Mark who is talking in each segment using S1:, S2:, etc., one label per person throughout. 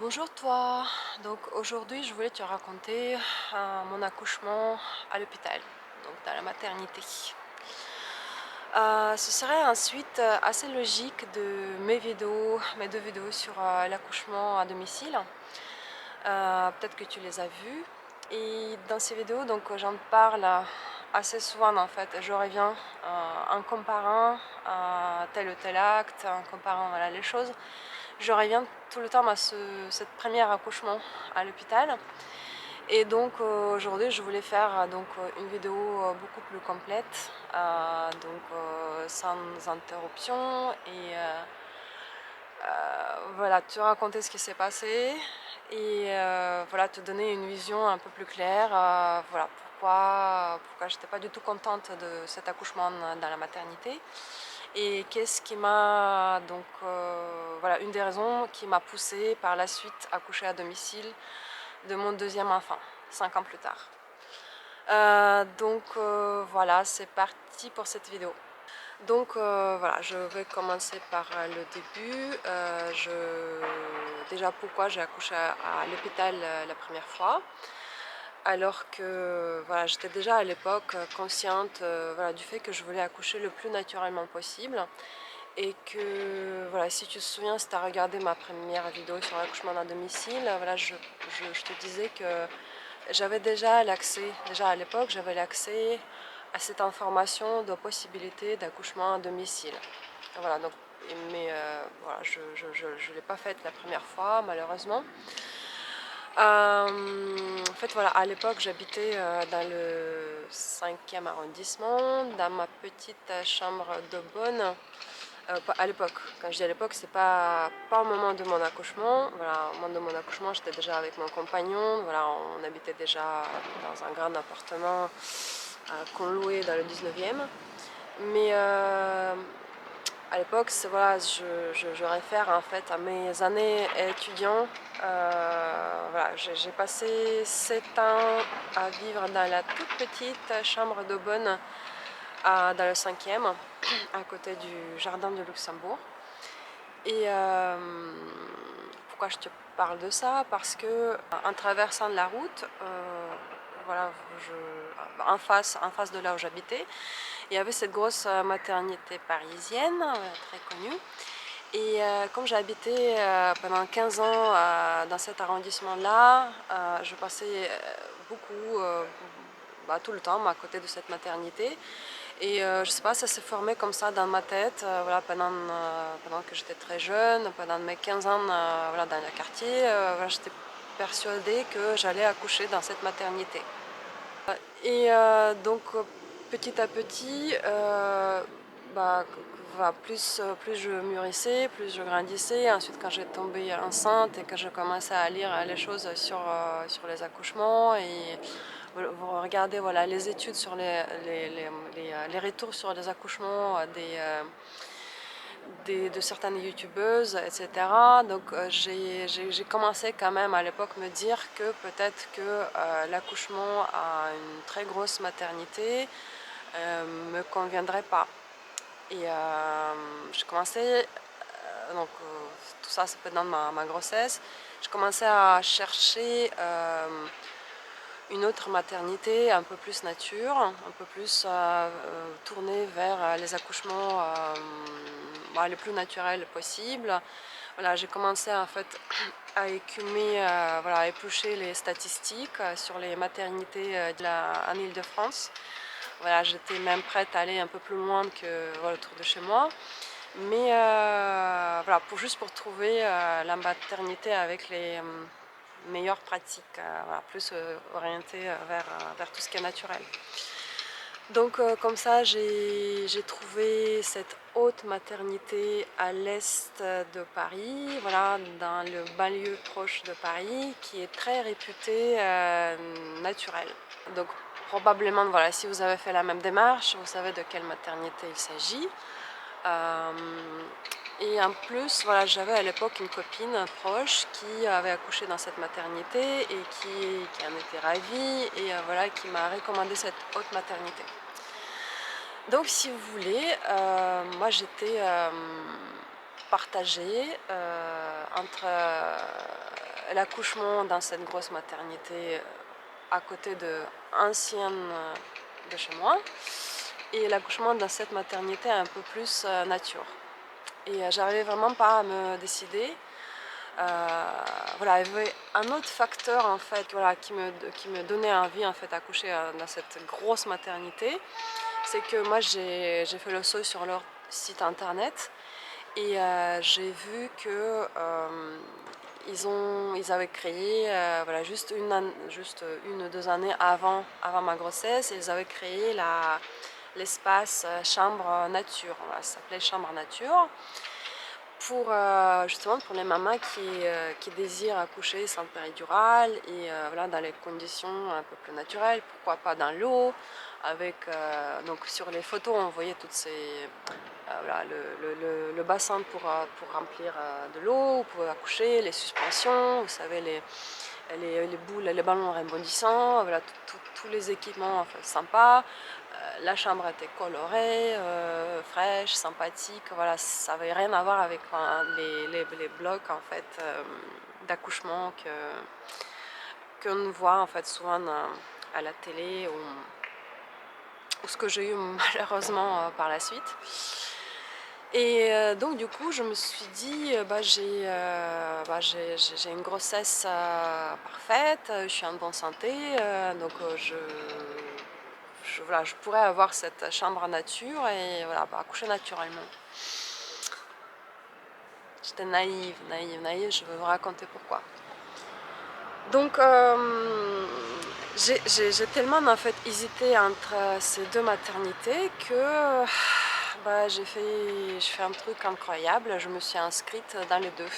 S1: Bonjour toi, donc aujourd'hui je voulais te raconter mon accouchement à l'hôpital, donc dans la maternité. Ce serait ensuite assez logique de mes deux vidéos sur l'accouchement à domicile. Peut-être que tu les as vues. Et dans ces vidéos, donc j'en parle assez souvent en fait. Je reviens en comparant tel ou tel acte, en comparant voilà, les choses. Je reviens tout le temps à cette première accouchement à l'hôpital. Et donc aujourd'hui je voulais faire une vidéo beaucoup plus complète, sans interruption et voilà, te raconter ce qui s'est passé et voilà, te donner une vision un peu plus claire, voilà, pourquoi j'étais pas du tout contente de cet accouchement dans la maternité et qu'est-ce qui m'a voilà, une des raisons qui m'a poussée par la suite à coucher à domicile de mon deuxième enfant, 5 ans plus tard. Voilà, c'est parti pour cette vidéo. Voilà, je vais commencer par le début. Déjà pourquoi j'ai accouché à l'hôpital la première fois. Alors que voilà, j'étais déjà à l'époque consciente voilà, du fait que je voulais accoucher le plus naturellement possible. Et que voilà, si tu te souviens, si tu as regardé ma première vidéo sur l'accouchement à domicile, voilà, je te disais que j'avais déjà l'accès, déjà à l'époque, j'avais l'accès à cette information de possibilité d'accouchement à domicile. Voilà, donc, mais voilà, je ne l'ai pas faite la première fois, malheureusement. En fait, voilà, à l'époque, j'habitais dans le 5e arrondissement, dans ma petite chambre de bonne. À l'époque, quand je dis à l'époque, c'est pas au moment de mon accouchement. Voilà, au moment de mon accouchement, j'étais déjà avec mon compagnon. Voilà, on habitait déjà dans un grand appartement qu'on louait dans le 19e. Mais à l'époque, voilà, je réfère en fait à mes années étudiants. Voilà, j'ai passé 7 ans à vivre dans la toute petite chambre de bonne dans le 5e, à côté du jardin de Luxembourg. Et pourquoi je te parle de ça? Parce que en traversant la route, voilà, en face de là où j'habitais, il y avait cette grosse maternité parisienne, très connue. Et comme j'ai habité pendant 15 ans dans cet arrondissement-là, je passais beaucoup, tout le temps à côté de cette maternité. Et je sais pas, ça s'est formé comme ça dans ma tête voilà, pendant que j'étais très jeune, pendant mes 15 ans voilà, dans le quartier. Voilà, j'étais persuadée que j'allais accoucher dans cette maternité. Et petit à petit, bah, plus je mûrissais, plus je grandissais. Ensuite, quand j'ai tombé enceinte et que je commençais à lire les choses sur les accouchements et vous regardez voilà, les études sur les retours sur les accouchements de certaines youtubeuses, etc. Donc j'ai commencé quand même à l'époque me dire que peut-être que l'accouchement à une très grosse maternité me conviendrait pas. Et je commençais, tout ça c'est pendant ma grossesse, je commençais à chercher une autre maternité un peu plus nature, un peu plus tournée vers les accouchements les plus naturels possibles. Voilà, j'ai commencé en fait à écumer, voilà, à éplucher les statistiques sur les maternités en Île-de-France. Voilà, j'étais même prête à aller un peu plus loin que voilà, autour de chez moi. Mais voilà, juste pour trouver la maternité avec les meilleures pratiques, voilà, plus orientées vers tout ce qui est naturel. Donc comme ça, j'ai trouvé cette haute maternité à l'est de Paris, voilà, dans le banlieue proche de Paris, qui est très réputée naturelle. Donc probablement, voilà, si vous avez fait la même démarche, vous savez de quelle maternité il s'agit. Et en plus, voilà, j'avais à l'époque une copine proche qui avait accouché dans cette maternité et qui en était ravie et voilà, qui m'a recommandé cette haute maternité. Donc si vous voulez, moi j'étais partagé entre l'accouchement dans cette grosse maternité à côté de ancienne de chez moi et l'accouchement dans cette maternité un peu plus nature. Et j'arrivais vraiment pas à me décider. Voilà, il y avait un autre facteur en fait, voilà, qui me donnait envie en fait d'accoucher dans cette grosse maternité, c'est que moi j'ai fait le saut sur leur site internet et j'ai vu que ils avaient créé, voilà, juste une ou deux années avant ma grossesse, ils avaient créé l'espace chambre nature, voilà, ça s'appelait chambre nature, pour justement pour les mamans qui désirent accoucher sans péridurale et voilà, dans les conditions un peu plus naturelles, pourquoi pas dans l'eau, avec donc sur les photos on voyait toutes ces voilà, le bassin pour remplir de l'eau, vous pouvez accoucher, les suspensions, vous savez, les boules, les ballons rebondissants, voilà, tous les équipements enfin, sympas. La chambre était colorée, fraîche, sympathique, voilà, ça n'avait rien à voir avec enfin, les blocs en fait, d'accouchement qu'on voit en fait, souvent à la télé ou ce que j'ai eu malheureusement par la suite. Et donc du coup je me suis dit j'ai une grossesse parfaite, je suis en bonne santé, donc voilà, je pourrais avoir cette chambre nature et voilà, accoucher naturellement. J'étais naïve, je vais vous raconter pourquoi. Donc j'ai tellement en fait hésité entre ces deux maternités que je fais un truc incroyable, je me suis inscrite dans les deux.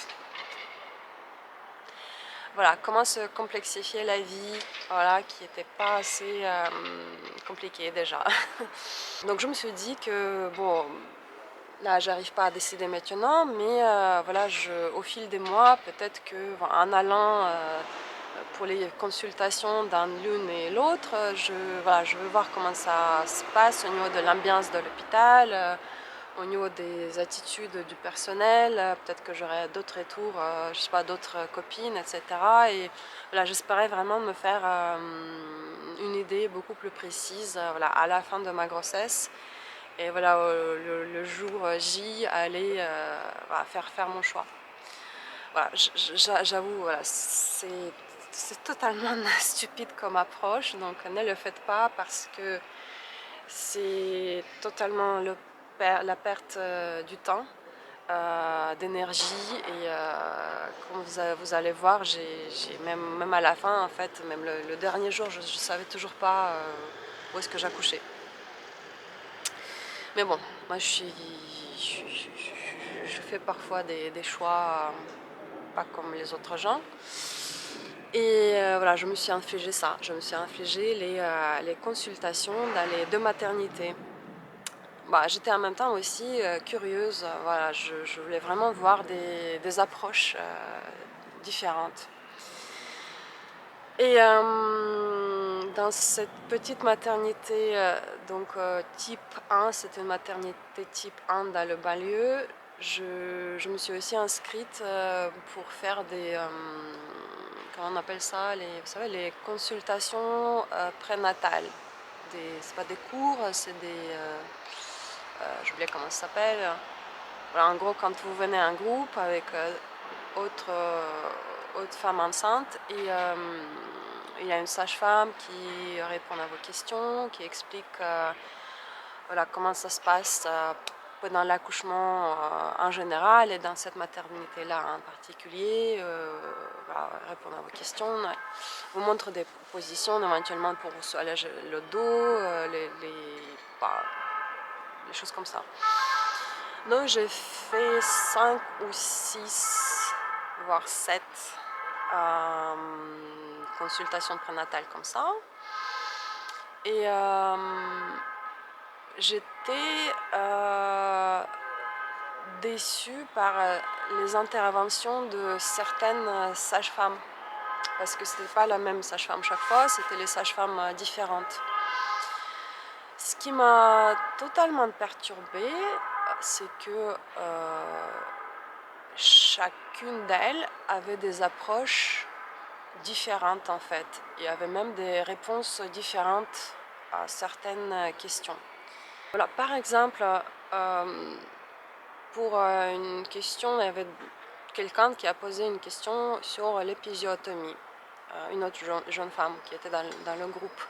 S1: Voilà, comment se complexifier la vie, voilà, qui n'était pas assez compliquée déjà. Donc je me suis dit que bon, là j'arrive pas à décider maintenant, mais voilà, au fil des mois, peut-être que en allant pour les consultations dans l'une et l'autre, voilà, je veux voir comment ça se passe au niveau de l'ambiance de l'hôpital, au niveau des attitudes du personnel, peut-être que j'aurai d'autres retours, je sais pas, d'autres copines, etc. Et voilà, j'espérais vraiment me faire une idée beaucoup plus précise voilà, à la fin de ma grossesse. Et voilà, le jour J, aller voilà, faire mon choix. Voilà, j'avoue, voilà, c'est totalement stupide comme approche, donc ne le faites pas parce que c'est totalement la perte du temps, d'énergie et comme vous allez voir, même à la fin, en fait, même le dernier jour, je ne savais toujours pas où est-ce que j'accouchais. Mais bon, moi je fais parfois des choix pas comme les autres gens. Et voilà, je me suis infligé ça. Je me suis infligé les consultations dans les deux maternités. J'étais en même temps aussi curieuse. Voilà, je voulais vraiment voir des approches différentes. Et dans cette petite maternité, donc type 1, c'était une maternité type 1 dans le banlieue, je me suis aussi inscrite pour faire comment on appelle ça, vous savez, les consultations prénatales. C'est pas des cours, c'est j'oublie comment ça s'appelle. Voilà, en gros, quand vous venez en groupe avec autres femmes enceintes et il y a une sage-femme qui répond à vos questions, qui explique voilà, comment ça se passe pendant l'accouchement en général et dans cette maternité-là en particulier, voilà, répondre à vos questions, vous montre des positions éventuellement pour vous soulager le dos, les choses comme ça. Donc j'ai fait 5 ou 6, voire 7 consultations prénatales comme ça. Et j'étais déçue par les interventions de certaines sages-femmes. Parce que ce n'était pas la même sage-femme chaque fois, c'était les sages-femmes différentes. Ce qui m'a totalement perturbée, c'est que chacune d'elles avait des approches différentes en fait. Il y avait même des réponses différentes à certaines questions. Voilà, par exemple, pour une question, il y avait quelqu'un qui a posé une question sur l'épisiotomie, une autre jeune femme qui était dans le groupe.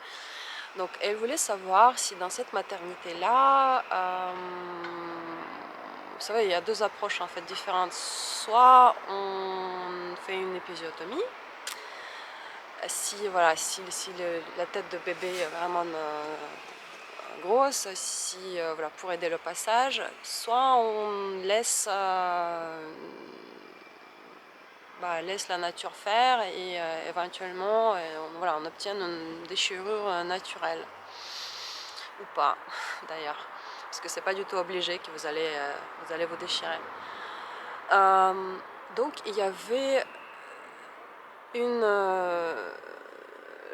S1: Donc elle voulait savoir si dans cette maternité-là, vous savez, il y a deux approches en fait différentes. Soit on fait une épisiotomie, si, voilà, si la tête de bébé est vraiment grosse, si, voilà, pour aider le passage, soit on laisse, laisse la nature faire et éventuellement voilà, on obtient une déchirure naturelle ou pas d'ailleurs, parce que c'est pas du tout obligé que vous allez vous déchirer. Donc il y avait une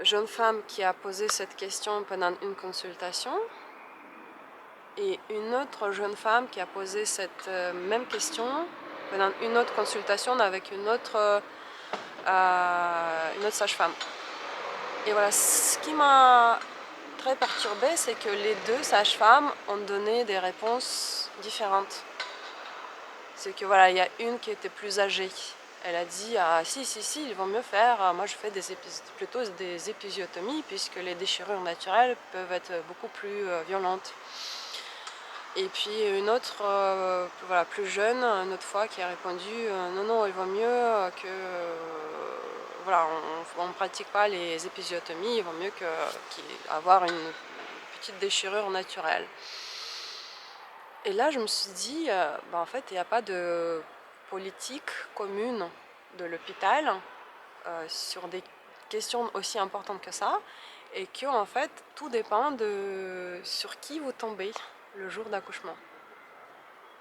S1: jeune femme qui a posé cette question pendant une consultation et une autre jeune femme qui a posé cette même question pendant une autre consultation avec une autre sage-femme. Et voilà, ce qui m'a très perturbée, c'est que les deux sages-femmes ont donné des réponses différentes. C'est que voilà, il y a une qui était plus âgée. Elle a dit ah si, il vaut mieux faire, moi je fais plutôt des épisiotomies puisque les déchirures naturelles peuvent être beaucoup plus violentes. Et puis une autre, voilà, plus jeune, une autre fois qui a répondu non, il vaut mieux que voilà, on ne pratique pas les épisiotomies, il vaut mieux avoir une petite déchirure naturelle. Et là je me suis dit, en fait il n'y a pas de politique commune de l'hôpital sur des questions aussi importantes que ça, et que en fait tout dépend de sur qui vous tombez le jour d'accouchement.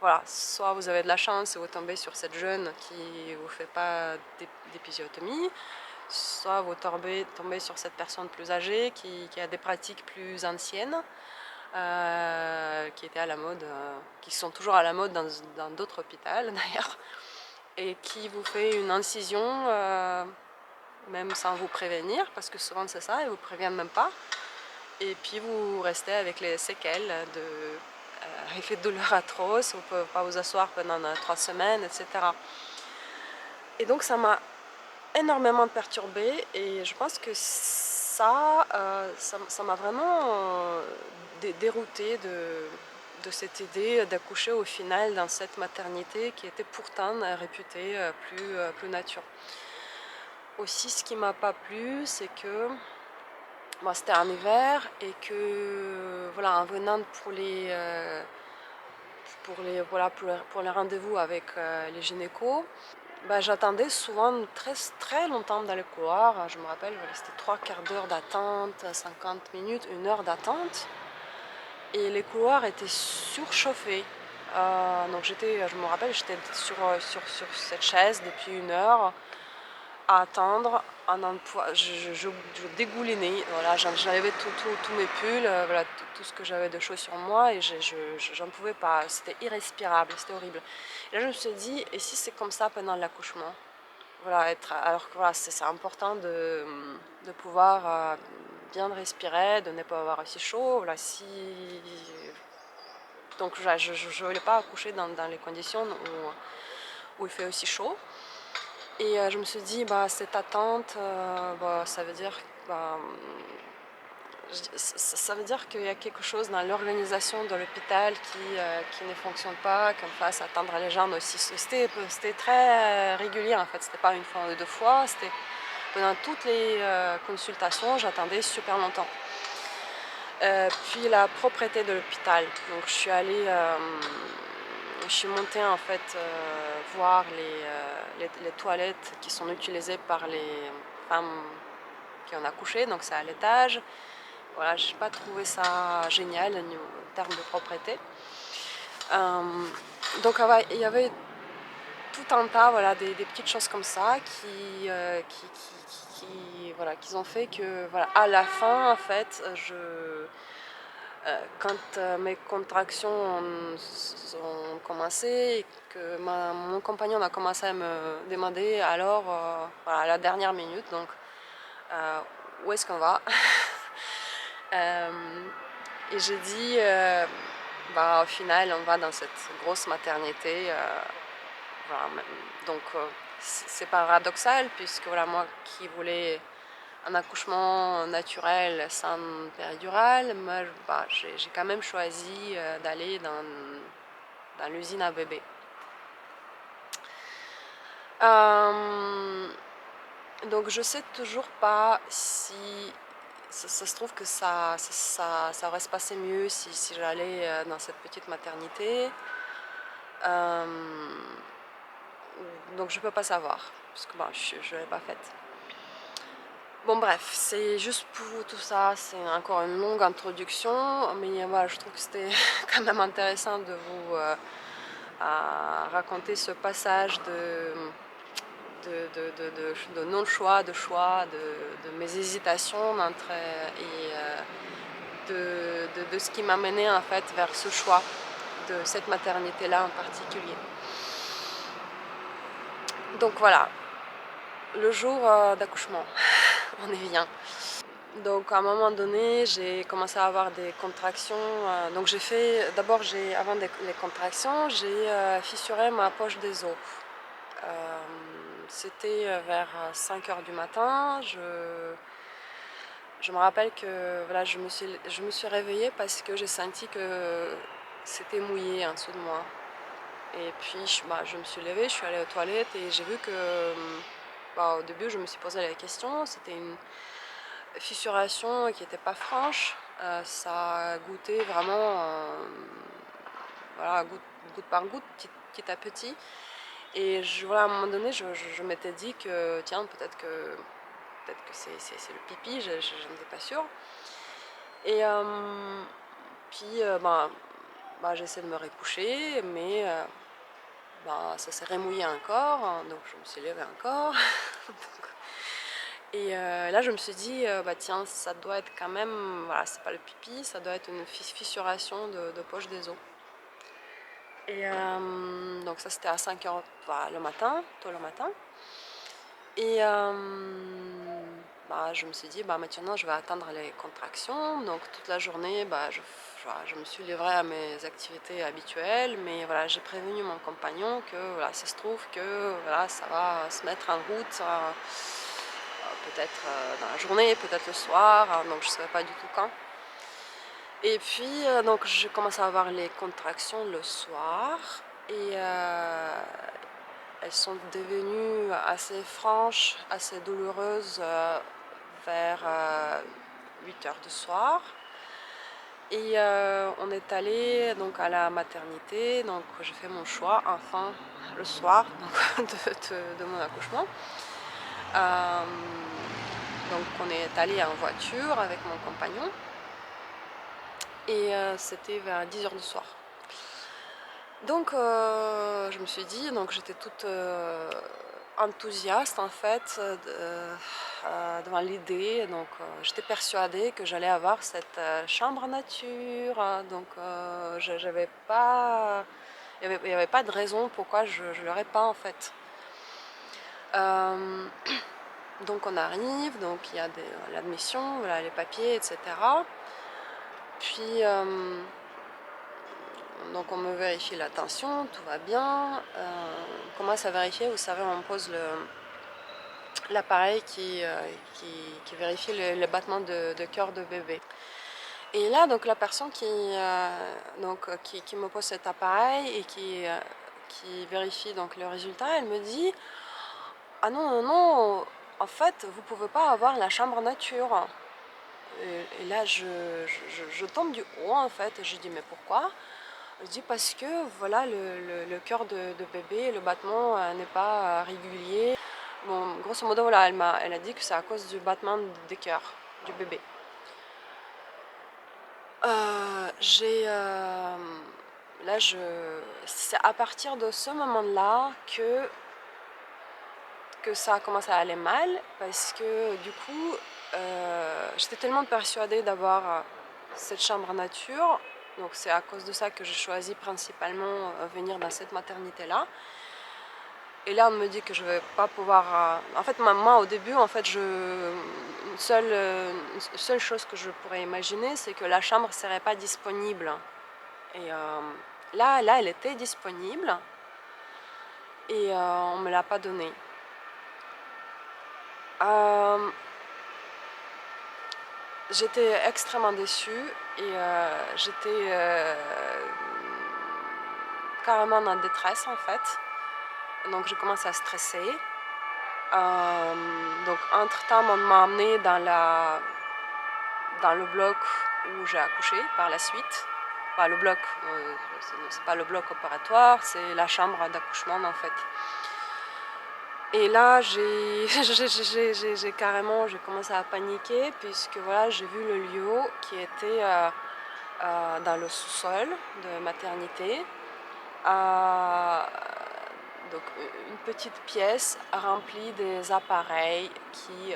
S1: Voilà, soit vous avez de la chance et vous tombez sur cette jeune qui ne vous fait pas d'épisiotomie, soit vous tombez sur cette personne plus âgée qui a des pratiques plus anciennes, qui étaient à la mode, qui sont toujours à la mode dans d'autres hôpitaux d'ailleurs, et qui vous fait une incision même sans vous prévenir, parce que souvent c'est ça, ils ne vous préviennent même pas, et puis vous restez avec les séquelles effet de douleur atroce, vous ne pouvez pas vous asseoir pendant 3 semaines, etc. Et donc ça m'a énormément perturbée, et je pense que ça m'a vraiment déroutée de cette idée d'accoucher au final dans cette maternité qui était pourtant réputée plus nature. Aussi, ce qui m'a pas plu, c'est que c'était en hiver et que voilà, en venant pour les rendez-vous avec les gynécos, j'attendais souvent très longtemps dans les couloirs. Je me rappelle, c'était 3/4 d'heure d'attente, 50 minutes, 1 heure d'attente. Et les couloirs étaient surchauffés. Donc je me rappelle, j'étais sur cette chaise depuis 1 heure à attendre. Je dégoulinais, voilà, j'avais tous mes pulls, voilà, tout ce que j'avais de chaud sur moi, et j'en pouvais pas, c'était irrespirable, c'était horrible. Et là je me suis dit, et si c'est comme ça pendant l'accouchement, voilà, alors que voilà, c'est important de pouvoir bien respirer, de ne pas avoir aussi chaud, voilà, donc je ne voulais pas accoucher dans les conditions où il fait aussi chaud. Et je me suis dit, cette attente, ça veut dire, ça veut dire qu'il y a quelque chose dans l'organisation de l'hôpital qui ne fonctionne pas, qu'on fasse attendre les gens aussi. C'était très régulier en fait, c'était pas une fois ou 2 fois, c'était pendant toutes les consultations, j'attendais super longtemps. Puis la propreté de l'hôpital, donc je suis montée en fait voir les toilettes qui sont utilisées par les femmes qui ont accouché, donc c'est à l'étage. Voilà, je n'ai pas trouvé ça génial en termes de propreté. Donc il y avait tout un tas, voilà, des petites choses comme ça qui ont fait que voilà, à la fin en fait Quand mes contractions ont commencé et que mon compagnon a commencé à me demander alors, voilà, à la dernière minute, donc où est-ce qu'on va. Et j'ai dit, bah, au final, on va dans cette grosse maternité. Voilà, donc c'est paradoxal puisque voilà, moi qui voulais un accouchement naturel sans péridurale, moi, bah, j'ai quand même choisi d'aller dans l'usine à bébé. Donc je sais toujours pas si ça se trouve que ça aurait se passé mieux si j'allais dans cette petite maternité. Donc je peux pas savoir, parce que bon, je l'ai pas faite. Bon bref, c'est juste pour tout ça, c'est encore une longue introduction, mais voilà, je trouve que c'était quand même intéressant de vous raconter ce passage de non-choix, de choix, de mes hésitations de ce qui m'a mené en fait vers ce choix de cette maternité-là en particulier. Donc voilà, le jour d'accouchement, on y vient. Donc à un moment donné, j'ai commencé à avoir des contractions. Donc j'ai fait, d'abord, avant les contractions, j'ai fissuré ma poche des os. C'était vers 5 heures du matin. Je me rappelle que voilà, je me suis réveillée parce que j'ai senti que c'était mouillé en dessous de moi. Et puis je me suis levée, je suis allée aux toilettes et j'ai vu que bah, au début je me suis posé la question, c'était une fissuration qui n'était pas franche, ça goûtait vraiment voilà, goutte par goutte, petit à petit. Et voilà, à un moment donné, je m'étais dit que tiens, peut-être que c'est le pipi, je n'étais pas sûre. Et puis bah, j'essaie de me recoucher, mais bah, ça s'est remouillé encore, hein, donc je me suis levée encore. Et là, je me suis dit, bah tiens, ça doit être quand même, voilà, c'est pas le pipi, ça doit être une fissuration de poche des os. Et donc ça, c'était à 5 heures bah, le matin, tôt le matin. Et bah, je me suis dit, bah, maintenant, je vais attendre les contractions. Donc toute la journée, bah, je me suis livrée à mes activités habituelles, mais voilà, j'ai prévenu mon compagnon que voilà, ça se trouve que voilà, ça va se mettre en route. Peut-être dans la journée, peut-être le soir, donc je ne savais pas du tout quand. Et puis donc j'ai commencé à avoir les contractions le soir et elles sont devenues assez franches, assez douloureuses vers 8 heures du soir. Et on est allé donc à la maternité, donc j'ai fait mon choix enfin le soir donc, de mon accouchement. Donc on est allé en voiture avec mon compagnon et c'était vers 10 heures du soir. Donc je me suis dit, donc j'étais toute enthousiaste en fait devant l'idée, donc j'étais persuadée que j'allais avoir cette chambre nature, donc j'avais pas, il n'y avait pas de raison pourquoi je ne l'aurais pas en fait. Donc on arrive, donc il y a l'admission, voilà, les papiers, etc. Puis donc on me vérifie la tension, tout va bien. On commence à vérifier, vous savez, on pose l'appareil qui vérifie le battement de cœur de bébé. Et là, donc la personne qui me pose cet appareil et qui vérifie donc le résultat, elle me dit « Ah non, non, non, en fait, vous ne pouvez pas avoir la chambre nature. » Et là, je tombe du haut en fait, et je dis « Mais pourquoi ?» Je dis parce que voilà, le cœur de bébé, le battement n'est pas régulier. Bon, grosso modo, voilà, elle a dit que c'est à cause du battement des cœurs du bébé. Là, c'est à partir de ce moment-là que ça a commencé à aller mal parce que du coup, j'étais tellement persuadée d'avoir cette chambre nature. Donc c'est à cause de ça que j'ai choisi principalement venir dans cette maternité-là. Et là, on me dit que je vais pas pouvoir... En fait, moi, au début, en fait, une seule chose que je pourrais imaginer, c'est que la chambre ne serait pas disponible. Et là, elle était disponible et on me l'a pas donnée. J'étais extrêmement déçue et j'étais carrément en détresse en fait. Donc j'ai commencé à stresser. Donc entre-temps, on m'a emmenée dans le bloc où j'ai accouché par la suite. Enfin, le bloc, c'est pas le bloc opératoire, c'est la chambre d'accouchement en fait. Et là, j'ai commencé à paniquer puisque voilà, j'ai vu le lieu qui était dans le sous-sol de maternité. Donc une petite pièce remplie des appareils qui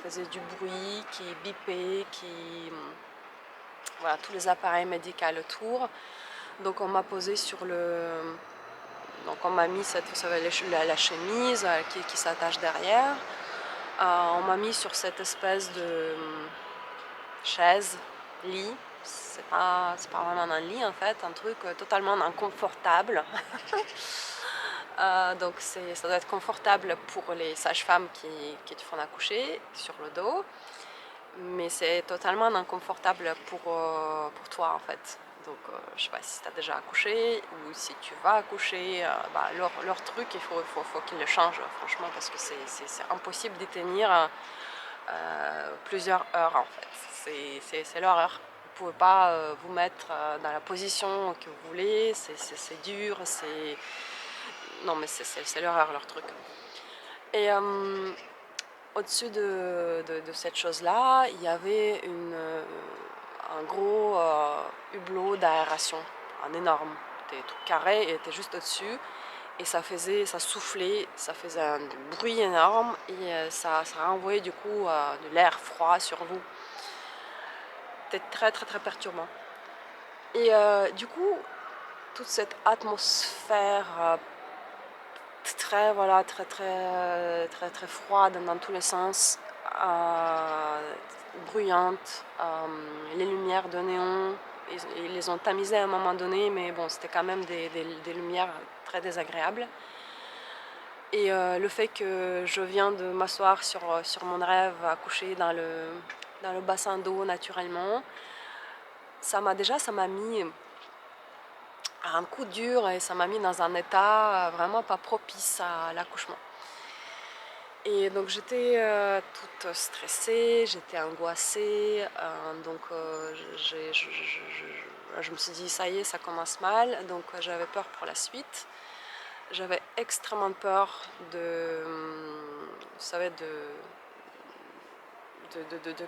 S1: faisaient du bruit, qui bipaient, voilà, tous les appareils médicaux autour. Donc on m'a posé sur donc on m'a mis vous savez, la chemise qui s'attache derrière. On m'a mis sur cette espèce de chaise, lit. C'est pas vraiment un lit en fait, un truc totalement inconfortable. Donc ça doit être confortable pour les sages-femmes qui te font accoucher sur le dos, mais c'est totalement inconfortable pour toi en fait. Donc je sais pas si tu as déjà accouché ou si tu vas accoucher, leur truc il faut qu'ils le changent franchement parce que c'est impossible d'y tenir plusieurs heures en fait. C'est l'horreur. Vous pouvez pas vous mettre dans la position que vous voulez, c'est dur, non mais c'est l'horreur leur truc. Et au-dessus de cette chose-là, il y avait un gros hublot d'aération, un énorme, était tout carré et était juste au-dessus. Et ça soufflait, ça faisait un bruit énorme et ça renvoyait du coup de l'air froid sur vous. C'était très très très perturbant. Et du coup, toute cette atmosphère très froide dans tous les sens, bruyante, les lumières de néon, ils les ont tamisées à un moment donné, mais bon, c'était quand même des lumières très désagréables. Et le fait que je viens de m'asseoir sur mon rêve, accoucher dans le bassin d'eau naturellement, ça m'a mis un coup dur et ça m'a mis dans un état vraiment pas propice à l'accouchement. Et donc j'étais toute stressée, j'étais angoissée, donc je me suis dit ça y est, ça commence mal, donc j'avais peur pour la suite. J'avais extrêmement peur vous savez, de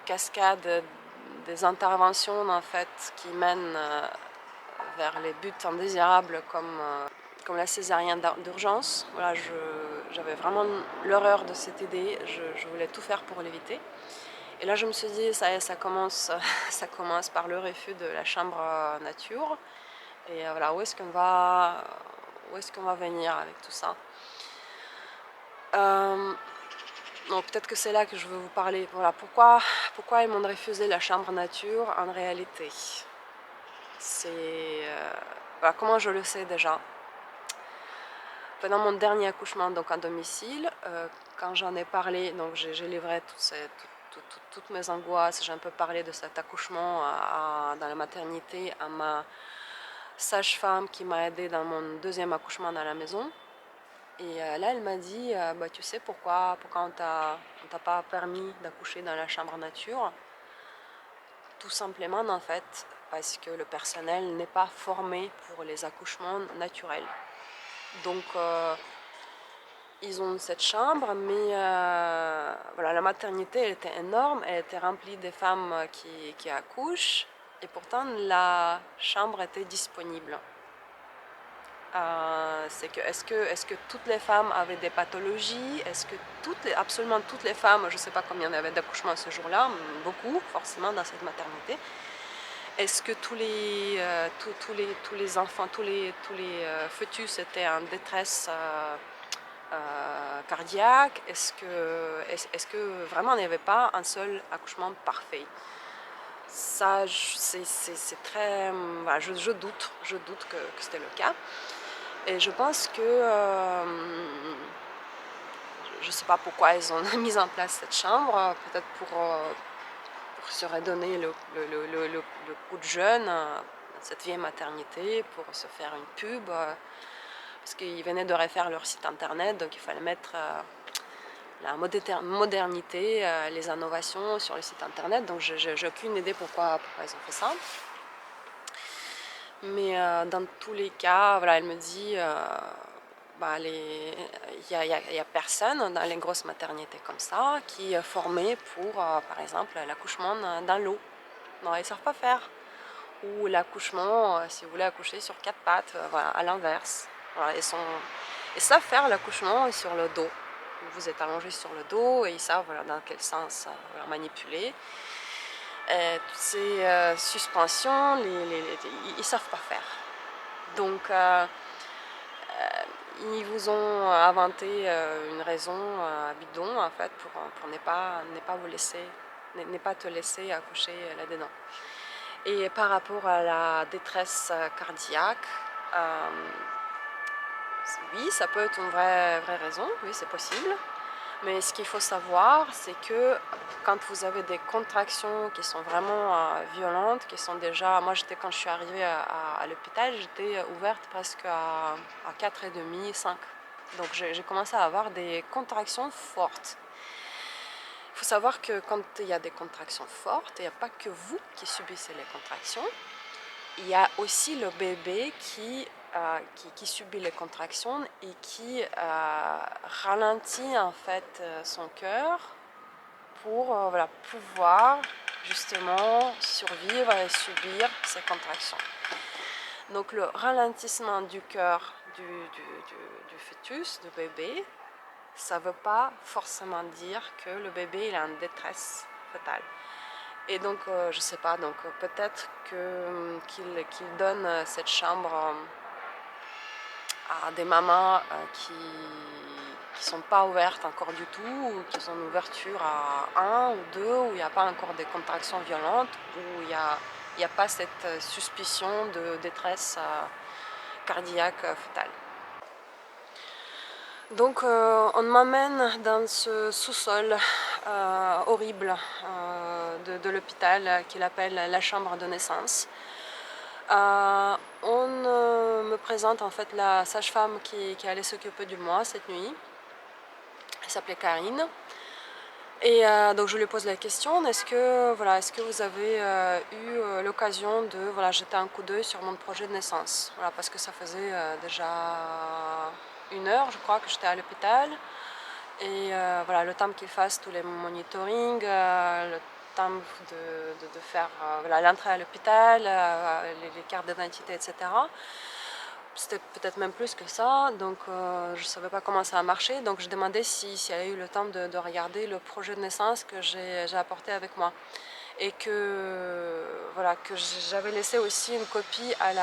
S1: cascade, des interventions en fait qui mènent vers les buts indésirables comme la césarienne d'urgence. Voilà, j'avais vraiment l'horreur de cette idée, je voulais tout faire pour l'éviter. Et là je me suis dit, ça commence, ça commence par le refus de la chambre nature. Et voilà, où est-ce qu'on va venir avec tout ça. Donc peut-être que c'est là que je veux vous parler. Voilà, pourquoi ils m'ont refusé la chambre nature en réalité. Voilà, comment je le sais déjà. Pendant mon dernier accouchement donc à domicile, quand j'en ai parlé, donc j'ai livré toutes mes angoisses, j'ai un peu parlé de cet accouchement dans la maternité à ma sage-femme qui m'a aidée dans mon deuxième accouchement dans la maison. Et là, elle m'a dit, tu sais pourquoi on t'a pas permis d'accoucher dans la chambre nature? Tout simplement, en fait, parce que le personnel n'est pas formé pour les accouchements naturels. Donc, ils ont cette chambre, mais voilà, la maternité, elle était énorme, elle était remplie de femmes qui accouchent, et pourtant, la chambre était disponible. Est-ce que toutes les femmes avaient des pathologies? Est-ce que absolument toutes les femmes, je ne sais pas combien il y avait d'accouchements ce jour-là, beaucoup forcément dans cette maternité, est-ce que tous les enfants, tous les fœtus étaient en détresse cardiaque? Est-ce que vraiment il n'y avait pas un seul accouchement parfait? Ça, c'est très... voilà, je doute que c'était le cas. Et je pense que... je ne sais pas pourquoi ils ont mis en place cette chambre, peut-être pour se redonner le coup de jeune dans cette vieille maternité, pour se faire une pub, parce qu'ils venaient de refaire leur site internet, donc il fallait mettre la modernité, les innovations sur le site internet, donc j'ai aucune idée pourquoi ils ont fait ça. Mais dans tous les cas, voilà, elle me dit, il y a personne dans les grosses maternités comme ça qui est formé pour, par exemple, l'accouchement dans l'eau. Non, ils ne savent pas faire. Ou l'accouchement, si vous voulez accoucher sur quatre pattes, voilà, à l'inverse. Voilà, ils savent faire l'accouchement sur le dos. Vous êtes allongé sur le dos et ils savent, voilà, dans quel sens voilà, manipuler. Toutes ces suspensions, ils ne savent pas faire. Donc, ils vous ont inventé une raison bidon, en fait, pour ne pas vous laisser, ne pas te laisser accoucher là-dedans. Et par rapport à la détresse cardiaque, oui, ça peut être une vraie raison, oui, c'est possible. Mais ce qu'il faut savoir, c'est que quand vous avez des contractions qui sont vraiment violentes, qui sont déjà... Moi, quand je suis arrivée à l'hôpital, j'étais ouverte presque à 4,5, 5. Donc j'ai commencé à avoir des contractions fortes. Il faut savoir que quand il y a des contractions fortes, il n'y a pas que vous qui subissez les contractions. Il y a aussi le bébé qui subit les contractions et qui ralentit en fait son cœur pour voilà, pouvoir justement survivre et subir ces contractions. Donc le ralentissement du cœur du fœtus, du bébé, ça ne veut pas forcément dire que le bébé il est en détresse fœtale. Et donc, je ne sais pas, donc peut-être qu'il donne cette chambre à des mamans qui ne sont pas ouvertes encore du tout, ou qui ont une ouverture à 1 ou 2, où il n'y a pas encore des contractions violentes, où il n'y a pas cette suspicion de détresse cardiaque fœtale. Donc on m'amène dans ce sous-sol horrible de l'hôpital qu'il appelle la chambre de naissance. On me présente en fait la sage-femme qui allait s'occuper de moi cette nuit. Elle s'appelait Karine. Et donc je lui pose la question, est-ce que vous avez eu l'occasion de jeter un coup d'œil sur mon projet de naissance, voilà, parce que ça faisait déjà 1 heure, je crois, que j'étais à l'hôpital. Et voilà, le temps qu'il fasse tous les monitoring, le temps de faire voilà, l'entrée à l'hôpital, les cartes d'identité, etc. C'était peut-être même plus que ça, donc je ne savais pas comment ça a marché, donc je demandais si elle a eu le temps de regarder le projet de naissance que j'ai apporté avec moi. Et que j'avais laissé aussi une copie à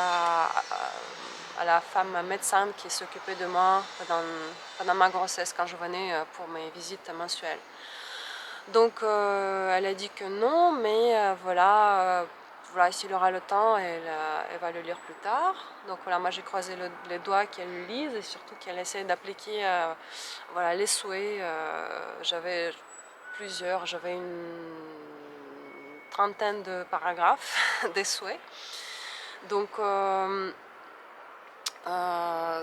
S1: la femme médecin qui s'occupait de moi pendant ma grossesse, quand je venais pour mes visites mensuelles. Donc elle a dit que non, mais voilà, s'il aura le temps, elle va le lire plus tard. Donc voilà, moi j'ai croisé les doigts qu'elle le lise, et surtout qu'elle essaie d'appliquer voilà, les souhaits. J'avais une trentaine de paragraphes des souhaits. Donc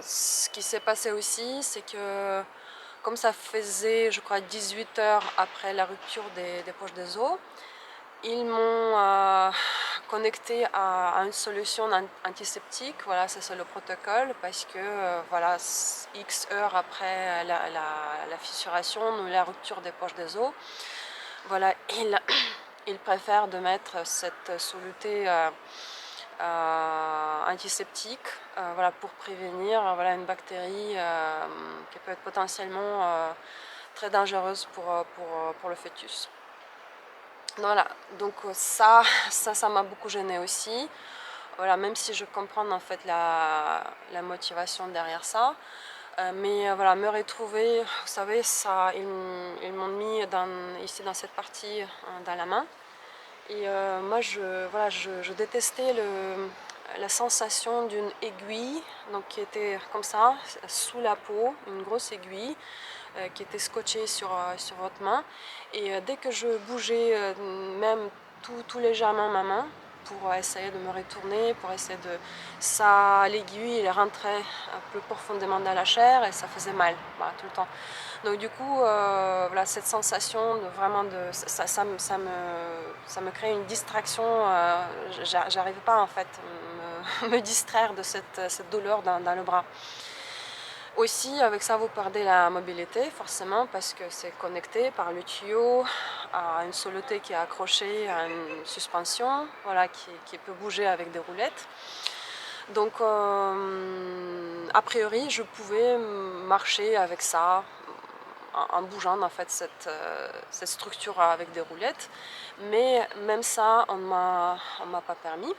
S1: ce qui s'est passé aussi, c'est que comme ça faisait, je crois, 18 heures après la rupture des poches des os, ils m'ont connecté à une solution antiseptique. Voilà, c'est le protocole, parce que voilà, X heures après la fissuration ou la rupture des poches des os, voilà, ils préfèrent de mettre cette soluté antiseptique voilà, pour prévenir voilà, une bactérie qui peut être potentiellement très dangereuse pour le fœtus. Voilà, donc ça m'a beaucoup gênée aussi. Voilà, même si je comprends en fait la motivation derrière ça. Mais voilà, me retrouver, vous savez, ça, ils m'ont mis ici dans cette partie dans la main. Et moi, voilà, je détestais la sensation d'une aiguille, donc qui était comme ça, sous la peau, une grosse aiguille qui était scotchée sur votre main. Et dès que je bougeais, même tout légèrement ma main, pour essayer de me retourner, pour essayer de... l'aiguille, elle rentrait un peu profondément dans la chair et ça faisait mal, voilà, tout le temps. Donc du coup, voilà, cette sensation de vraiment de... Ça me crée une distraction, j'arrive pas en fait me distraire de cette douleur dans le bras. Aussi, avec ça, vous perdez la mobilité, forcément, parce que c'est connecté par le tuyau à une soloté qui est accrochée à une suspension, voilà, qui peut bouger avec des roulettes. Donc, a priori, je pouvais marcher avec ça, en bougeant en fait cette structure avec des roulettes. Mais même ça, on ne m'a pas permis.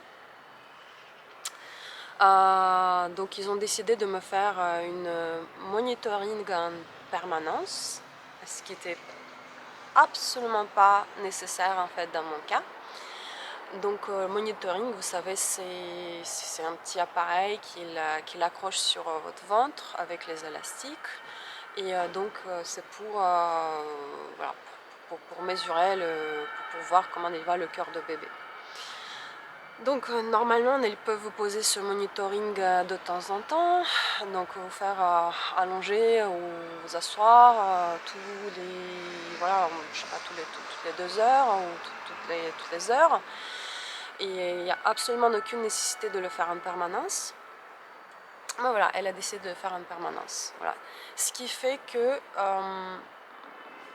S1: Donc ils ont décidé de me faire une monitoring en permanence, ce qui était absolument pas nécessaire en fait dans mon cas. Donc monitoring, vous savez, c'est un petit appareil qu'il accroche sur votre ventre avec les élastiques. Et donc c'est voilà, pour mesurer, pour voir comment il va le cœur de bébé. Donc normalement ils peuvent vous poser ce monitoring de temps en temps, donc vous faire allonger ou vous asseoir voilà, je sais pas, toutes les 2 heures ou toutes les heures. Et il n'y a absolument aucune nécessité de le faire en permanence. Mais voilà, elle a décidé de le faire en permanence. Voilà. Ce qui fait que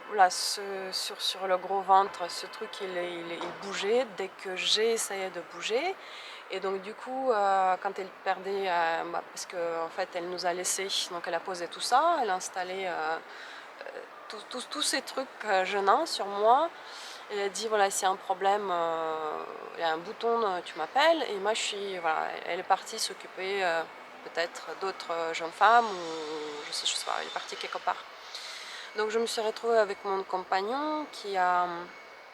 S1: voilà, sur le gros ventre, ce truc il bougeait dès que j'ai essayé de bouger. Et donc du coup, quand elle perdait, parce qu'en fait elle nous a laissé, donc elle a posé tout ça, elle a installé tous ces trucs gênants sur moi. Elle a dit voilà, s'il y a un problème, il y a un bouton, tu m'appelles. Et moi voilà, elle est partie s'occuper peut-être d'autres jeunes femmes, ou je sais pas, elle est partie quelque part. Donc je me suis retrouvée avec mon compagnon qui a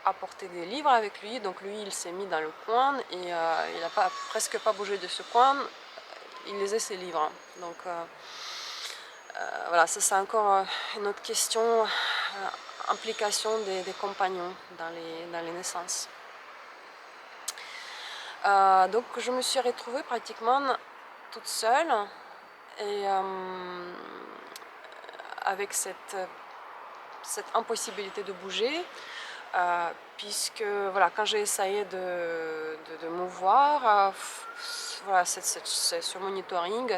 S1: apporté des livres avec lui. Donc lui, il s'est mis dans le coin et il n'a presque pas bougé de ce coin. Il lisait ses livres. Donc voilà, ça c'est encore une autre question, implication des compagnons dans les naissances. Donc je me suis retrouvée pratiquement toute seule et avec cette impossibilité de bouger, puisque voilà, quand j'ai essayé de mouvoir, voilà, ce monitoring,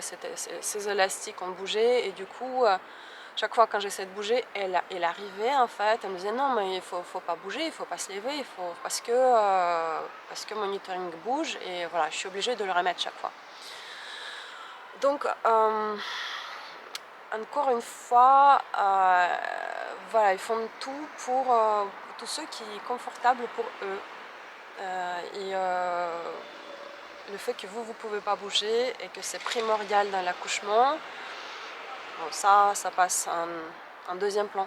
S1: ces élastiques ont bougé et du coup, chaque fois quand j'essayais de bouger, elle arrivait en fait, elle me disait non mais il faut pas bouger, il faut pas se lever, parce que monitoring bouge et voilà, je suis obligée de le remettre chaque fois. Donc encore une fois, voilà, ils font tout pour tout ce qui est confortable pour eux. Et le fait que vous ne pouvez pas bouger et que c'est primordial dans l'accouchement, bon, ça passe en deuxième plan.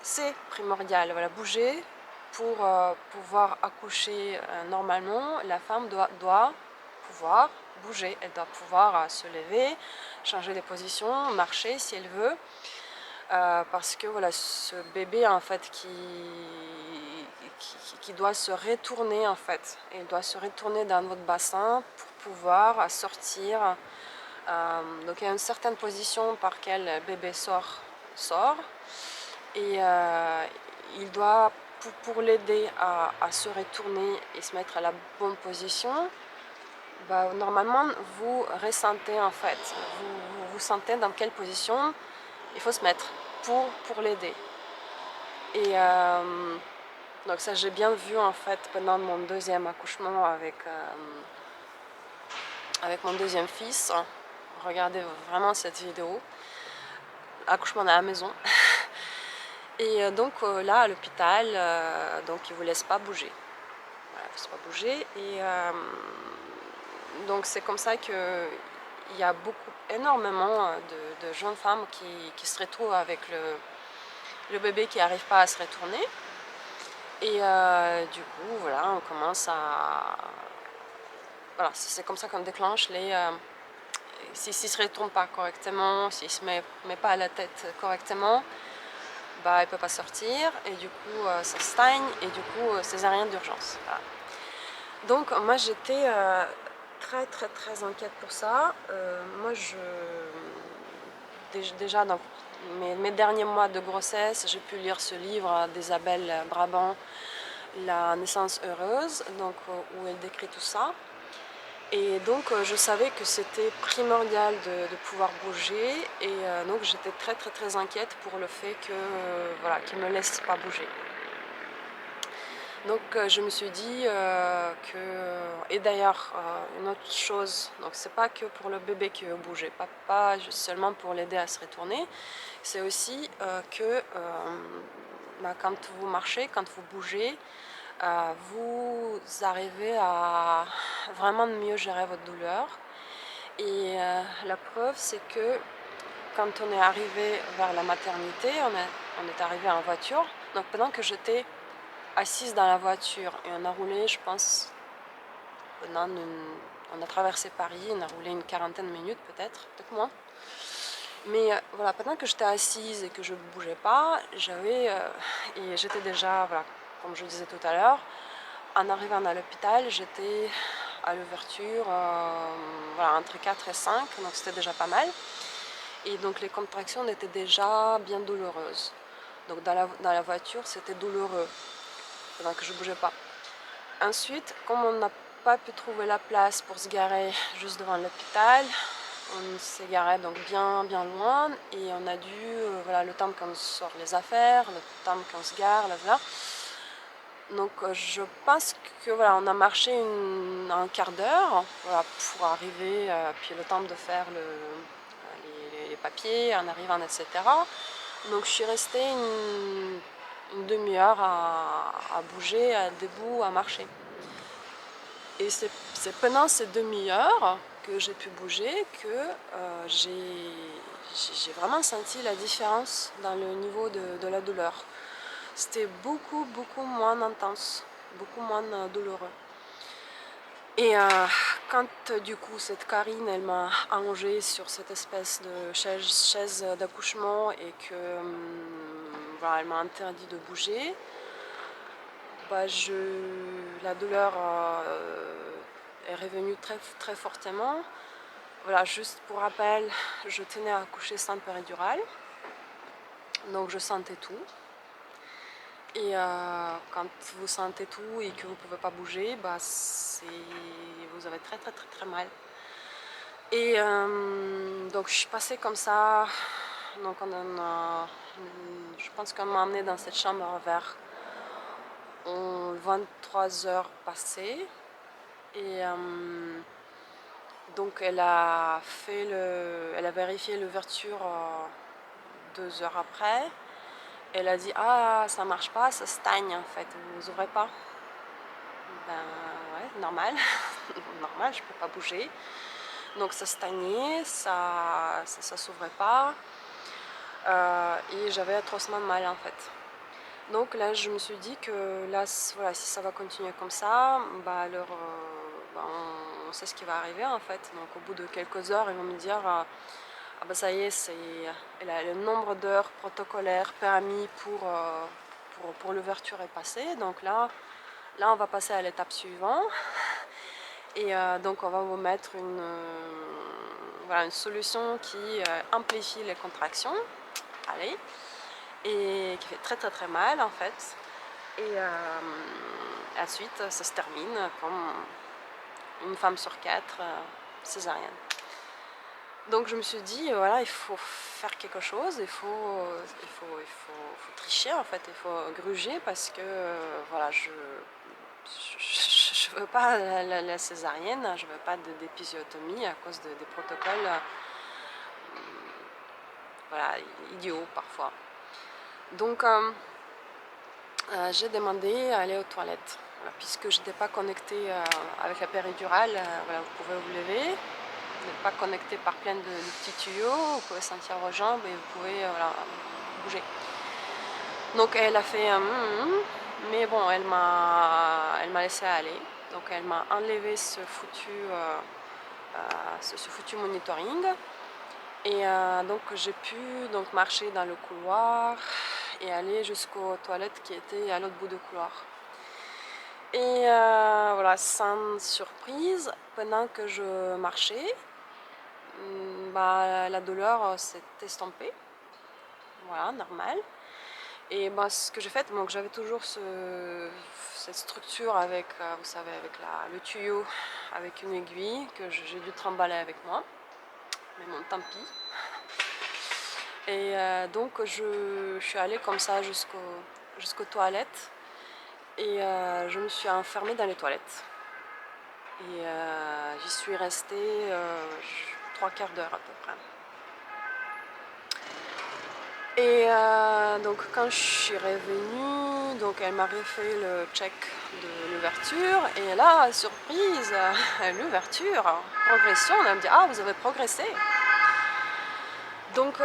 S1: C'est primordial, voilà, bouger pour pouvoir accoucher normalement. La femme doit pouvoir bouger, elle doit pouvoir se lever, changer de position, marcher si elle veut. Parce que voilà, ce bébé en fait qui doit se retourner en fait, il doit se retourner dans votre bassin pour pouvoir sortir. Donc il y a une certaine position par laquelle le bébé sort et il doit, pour l'aider à se retourner et se mettre à la bonne position, normalement vous ressentez en fait, vous sentez dans quelle position il faut se mettre pour l'aider. Et donc ça j'ai bien vu en fait pendant mon deuxième accouchement avec mon deuxième fils. Regardez vraiment cette vidéo, accouchement à la maison. Et donc là à l'hôpital, donc ils ne vous laissent pas bouger. Voilà, ils ne laissent pas bouger. Et donc c'est comme ça que il y a énormément de jeunes femmes qui se retrouvent avec le bébé qui n'arrive pas à se retourner. Et du coup, voilà, on commence à... Voilà, c'est comme ça qu'on déclenche les... s'il ne se retourne pas correctement, s'il ne se met pas à la tête correctement, bah, il ne peut pas sortir. Et du coup, ça stagne. Et du coup, césarienne d'urgence. Voilà. Donc, moi, j'étais très inquiète pour ça. Moi, déjà dans mes derniers mois de grossesse, j'ai pu lire ce livre d'Isabelle Brabant, La naissance heureuse, donc, où elle décrit tout ça. Et donc je savais que c'était primordial de pouvoir bouger, et donc j'étais très inquiète pour le fait que voilà, qu'il ne me laisse pas bouger. Donc je me suis dit que... Et d'ailleurs, une autre chose, donc c'est pas que pour le bébé qui veut bouger, pas seulement pour l'aider à se retourner, c'est aussi que quand vous marchez, quand vous bougez, vous arrivez à vraiment mieux gérer votre douleur. Et la preuve, c'est que quand on est arrivé vers la maternité, on est arrivé en voiture. Donc pendant que j'étais assise dans la voiture et on a roulé, je pense, on a traversé Paris, on a roulé une 40aine de minutes peut-être moins. Mais voilà, pendant que j'étais assise et que je ne bougeais pas, et j'étais déjà, voilà, comme je disais tout à l'heure, en arrivant à l'hôpital, j'étais à l'ouverture voilà, entre 4 et 5, donc c'était déjà pas mal. Et donc les contractions étaient déjà bien douloureuses. Donc dans la voiture, c'était douloureux pendant que je ne bougeais pas. Ensuite, comme on n'a pas pu trouver la place pour se garer juste devant l'hôpital, on s'est garé donc bien loin, et on a dû, voilà, le temps qu'on sort les affaires, le temps qu'on se gare, là, voilà. Donc je pense que voilà, on a marché un quart d'heure, voilà, pour arriver, puis le temps de faire les papiers en arrivant, etc. Donc je suis restée une demi-heure à bouger, debout, à marcher. Et c'est pendant ces demi-heures que j'ai pu bouger que j'ai vraiment senti la différence dans le niveau de la douleur. C'était beaucoup moins intense, beaucoup moins douloureux. Et quand du coup cette Karine, elle m'a allongée sur cette espèce de chaise d'accouchement, et que voilà, elle m'a interdit de bouger, bah, la douleur est revenue très fortement. Voilà, juste pour rappel, je tenais à accoucher sans péridurale, donc je sentais tout. Et quand vous sentez tout et que vous ne pouvez pas bouger, bah vous avez très mal. Et donc je suis passée comme ça. Donc je pense qu'on m'a emmenée dans cette chambre vers 23h passées. Et donc elle a vérifié l'ouverture 2 heures après. Elle a dit « Ah, ça marche pas, ça stagne en fait, vous ouvrez pas ?» Ben ouais, normal, normal, je peux pas bouger. Donc ça stagnait, ça s'ouvrait pas, et j'avais atrocement mal en fait. Donc là je me suis dit que là, voilà, si ça va continuer comme ça, bah alors on sait ce qui va arriver en fait. Donc au bout de quelques heures, ils vont me dire ah bah ça y est, le nombre d'heures protocolaires permis pour l'ouverture est passé. Donc là on va passer à l'étape suivante. Et donc on va vous mettre voilà, une solution qui amplifie les contractions. Allez. Et qui fait très mal en fait. Et ensuite ça se termine comme une femme sur 4 césarienne. Donc je me suis dit voilà, il faut faire quelque chose, il faut tricher en fait, il faut gruger, parce que voilà, je veux pas la césarienne, je veux pas d'épisiotomie à cause des protocoles voilà, idiots parfois. Donc j'ai demandé à aller aux toilettes. Voilà, puisque je n'étais pas connectée avec la péridurale, voilà, vous pouvez vous lever, vous n'êtes pas connecté par plein de petits tuyaux, vous pouvez sentir vos jambes et vous pouvez voilà, bouger. Donc elle a fait un mais bon, elle m'a laissé aller. Donc elle m'a enlevé ce foutu monitoring. Et donc j'ai pu donc marcher dans le couloir et aller jusqu'aux toilettes qui étaient à l'autre bout du couloir. Et voilà, sans surprise, pendant que je marchais, la douleur s'est estompée. Voilà, normal. Et ce que j'ai fait, donc j'avais toujours cette structure avec, vous savez, avec le tuyau, avec une aiguille que j'ai dû trimballer avec moi. Mais bon, tant pis. Et donc je suis allée comme ça jusqu'aux toilettes. Et je me suis enfermée dans les toilettes. Et j'y suis restée 3/4 d'heure à peu près. Et donc quand je suis revenue, donc elle m'a refait le check de l'ouverture. Et là, surprise, l'ouverture, progression, elle me dit « Ah, vous avez progressé !» Donc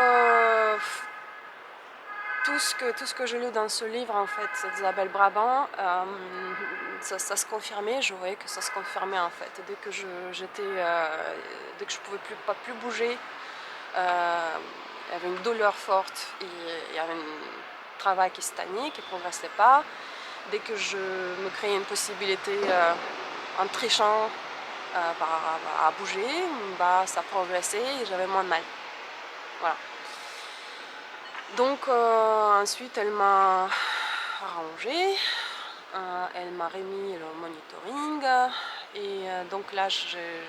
S1: tout ce que je lis dans ce livre, en fait, d'Isabelle Brabant, ça se confirmait, je voyais que ça se confirmait en fait. Dès que dès que je pouvais pas plus bouger, il y avait une douleur forte, et il y avait un travail qui stagnait, qui ne progressait pas. Dès que je me créais une possibilité en trichant à bouger, ça progressait et j'avais moins de mal. Voilà. Donc ensuite elle m'a arrangé, elle m'a remis le monitoring et donc là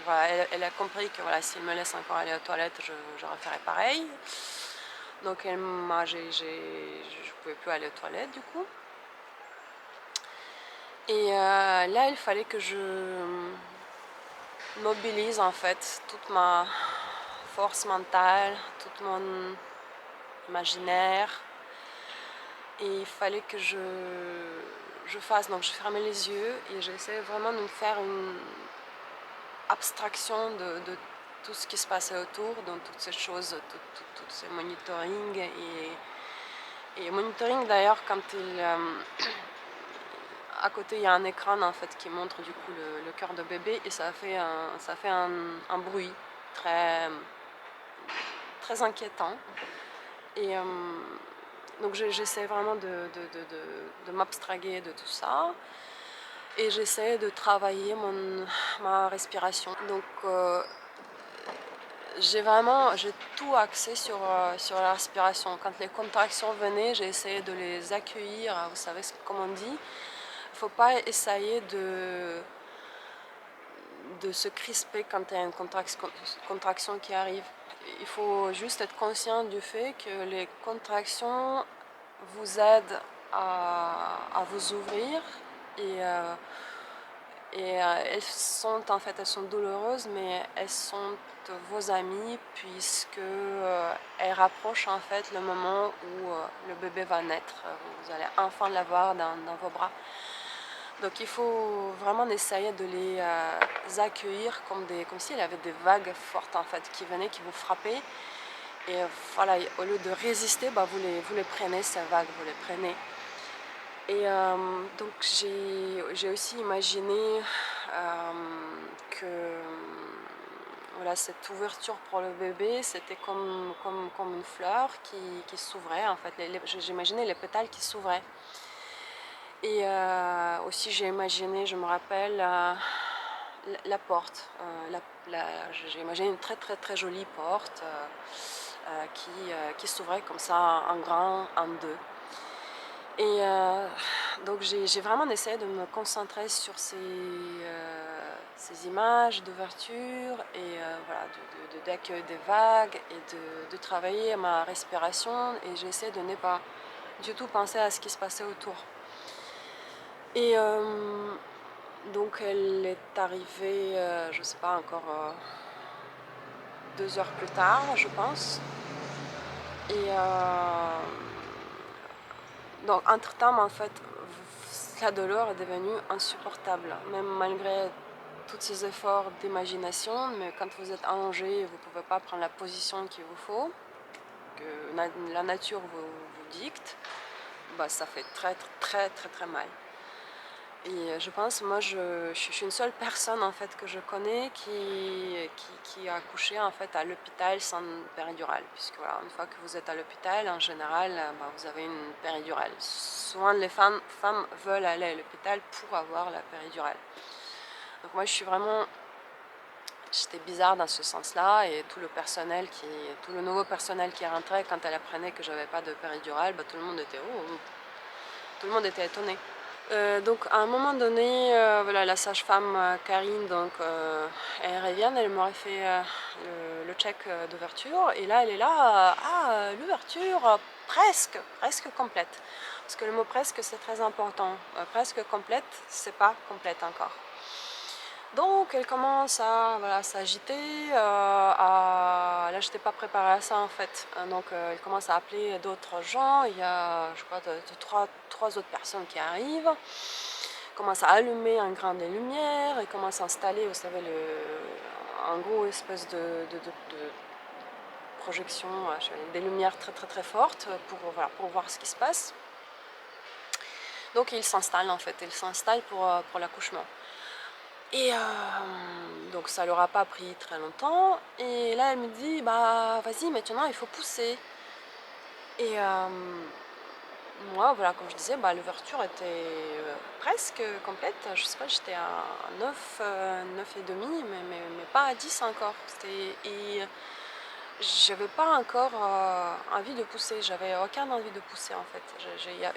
S1: voilà, elle a compris que voilà, si elle me laisse encore aller aux toilettes, je referai pareil. Donc je ne pouvais plus aller aux toilettes du coup. Et là il fallait que je mobilise en fait toute ma force mentale, tout mon imaginaire. Et il fallait que je fasse, donc je fermais les yeux et j'essayais vraiment de me faire une abstraction de tout ce qui se passait autour, donc toutes ces choses, tout ces monitoring. Et monitoring d'ailleurs, quand à côté il y a un écran en fait qui montre du coup le cœur de bébé et ça fait un bruit très, très inquiétant. Et donc j'essaie vraiment de m'abstraguer de tout ça et j'essaie de travailler ma respiration. Donc j'ai tout axé sur la respiration. Quand les contractions venaient, j'ai essayé de les accueillir, vous savez comme on dit. Il ne faut pas essayer de se crisper quand il y a une contraction qui arrive. Il faut juste être conscient du fait que les contractions vous aident à vous ouvrir et elles sont douloureuses, mais elles sont vos amies puisque elles rapprochent en fait le moment où le bébé va naître. Vous allez enfin l'avoir dans vos bras. Donc il faut vraiment essayer de les accueillir comme s'il y avait des vagues fortes en fait qui venaient, qui vous frappaient. Et voilà, au lieu de résister, vous les prenez, ces vagues, vous les prenez. Et donc j'ai aussi imaginé que voilà, cette ouverture pour le bébé, c'était comme une fleur qui s'ouvrait en fait. J'imaginais les pétales qui s'ouvraient. Et aussi j'ai imaginé, je me rappelle, la porte. J'ai imaginé une très très très jolie porte qui s'ouvrait comme ça en grand, en deux. Et donc j'ai vraiment essayé de me concentrer sur ces images d'ouverture et voilà, d'accueil des vagues et de travailler ma respiration. Et j'essaie de ne pas du tout penser à ce qui se passait autour. Et donc elle est arrivée, je sais pas, encore 2 heures plus tard, je pense. Et Donc entre-temps, en fait, la douleur est devenue insupportable, même malgré tous ces efforts d'imagination. Mais quand vous êtes allongé, vous ne pouvez pas prendre la position qu'il vous faut, que la nature vous dicte, bah, ça fait très mal. Et je pense, moi je suis une seule personne en fait que je connais qui a accouché en fait à l'hôpital sans péridurale, puisque voilà, une fois que vous êtes à l'hôpital, en général, bah, vous avez une péridurale. Souvent les femmes veulent aller à l'hôpital pour avoir la péridurale. Donc moi je suis vraiment, j'étais bizarre dans ce sens-là, et tout le nouveau personnel qui rentrait, quand elle apprenait que j'avais pas de péridurale, bah, tout le monde était étonné. Donc à un moment donné, voilà, la sage-femme Karine, donc, elle revient, elle m'aurait fait le check d'ouverture, et là elle est là, l'ouverture presque complète. Parce que le mot presque c'est très important, presque complète, c'est pas complète encore. Donc elle commence à voilà, s'agiter, là je n'étais pas préparée à ça en fait, donc elle commence à appeler d'autres gens, il y a je crois trois autres personnes qui arrivent, commence à allumer un grand des lumières, et commence à installer, vous savez, un gros espèce de projection, des lumières très fortes pour voir ce qui se passe. Donc il s'installe en fait, pour l'accouchement. Et donc ça leur a pas pris très longtemps, et là elle me dit bah vas-y maintenant il faut pousser. Et moi voilà, comme je disais, bah, l'ouverture était presque complète, je sais pas, j'étais à 9, 9 et demi, mais pas à 10 encore. Et j'avais pas encore envie de pousser, j'avais aucune envie de pousser en fait.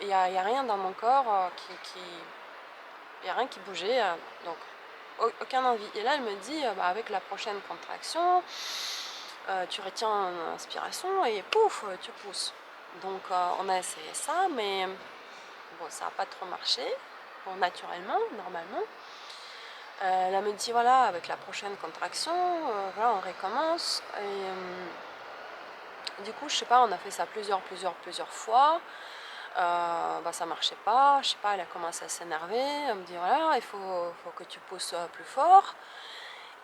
S1: Il y a rien dans mon corps il y a rien qui bougeait, donc aucune envie. Et là elle me dit bah, avec la prochaine contraction tu retiens l'inspiration et pouf tu pousses. Donc on a essayé ça, mais bon, ça n'a pas trop marché, bon, naturellement, normalement. Elle me dit voilà, avec la prochaine contraction, voilà, on recommence. Et du coup je sais pas, on a fait ça plusieurs fois. Bah, ça marchait pas, je sais pas, elle a commencé à s'énerver, elle me dit voilà, il faut que tu pousses plus fort.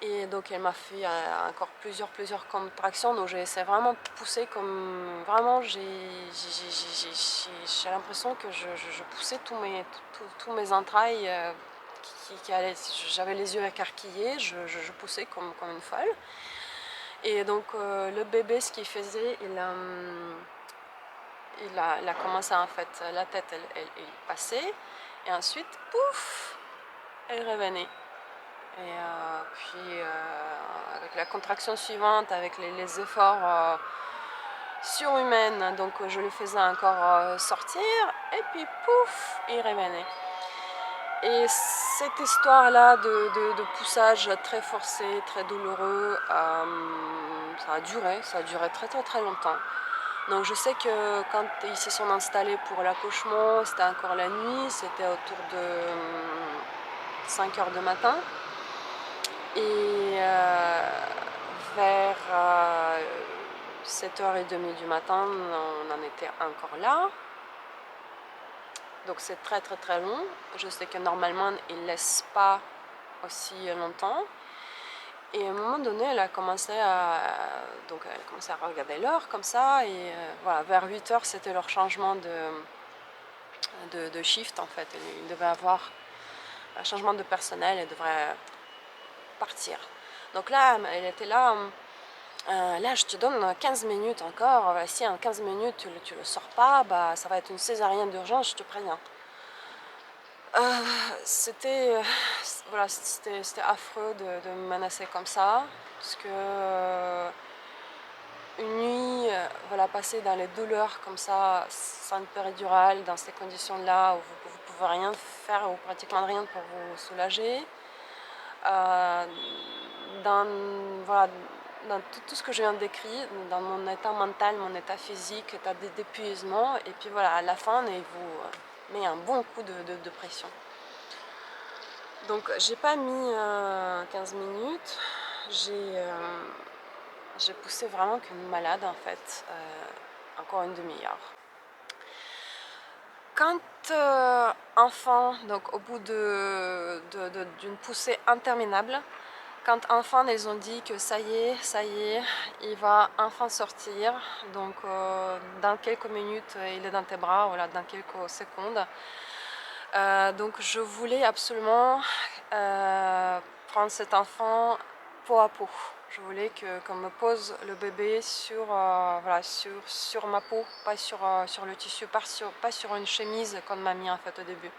S1: Et donc elle m'a fait encore plusieurs contractions, donc j'ai essayé vraiment de pousser comme vraiment, j'ai l'impression que je poussais tous mes entrailles qui allaient, j'avais les yeux écarquillés, je poussais comme une folle. Et donc le bébé, ce qu'il faisait, il a commencé en fait, la tête elle passait, et ensuite pouf, elle revenait. Et puis avec la contraction suivante, avec les efforts surhumains, donc je le faisais encore sortir, et puis pouf, il revenait. Et cette histoire-là de poussage très forcé, très douloureux, ça a duré très longtemps. Donc je sais que quand ils se sont installés pour l'accouchement, c'était encore la nuit, c'était autour de 5 heures du matin. Et vers 7h30 du matin, on en était encore là. Donc c'est très long. Je sais que normalement, ils ne laissent pas aussi longtemps. Et à un moment donné, elle a commencé à regarder l'heure comme ça. Et voilà, vers 8h, c'était leur changement de shift en fait. Ils devaient avoir un changement de personnel, elle devrait partir. Donc là, elle était là. Là, je te donne 15 minutes encore. Si en 15 minutes tu le sors pas, bah, ça va être une césarienne d'urgence, je te préviens. C'était voilà, c'était affreux de me menacer comme ça, parce que une nuit, voilà, passer dans les douleurs comme ça, sans péridurale, dans ces conditions-là où vous pouvez rien faire ou pratiquement rien pour vous soulager. Voilà, dans tout ce que je viens de décrire, dans mon état mental, mon état physique, état d'épuisement, et puis voilà, à la fin, il vous met un bon coup de pression. Donc j'ai pas mis 15 minutes, j'ai poussé vraiment qu'une malade en fait, encore une demi-heure. Quand enfant, donc au bout d'une poussée interminable, quand enfant ils ont dit que ça y est, il va enfin sortir, donc dans quelques minutes il est dans tes bras, voilà, dans quelques secondes. Donc je voulais absolument prendre cet enfant peau à peau. Je voulais qu'on me pose le bébé voilà, sur ma peau, pas sur le tissu, pas sur une chemise comme m'a mis en fait au début.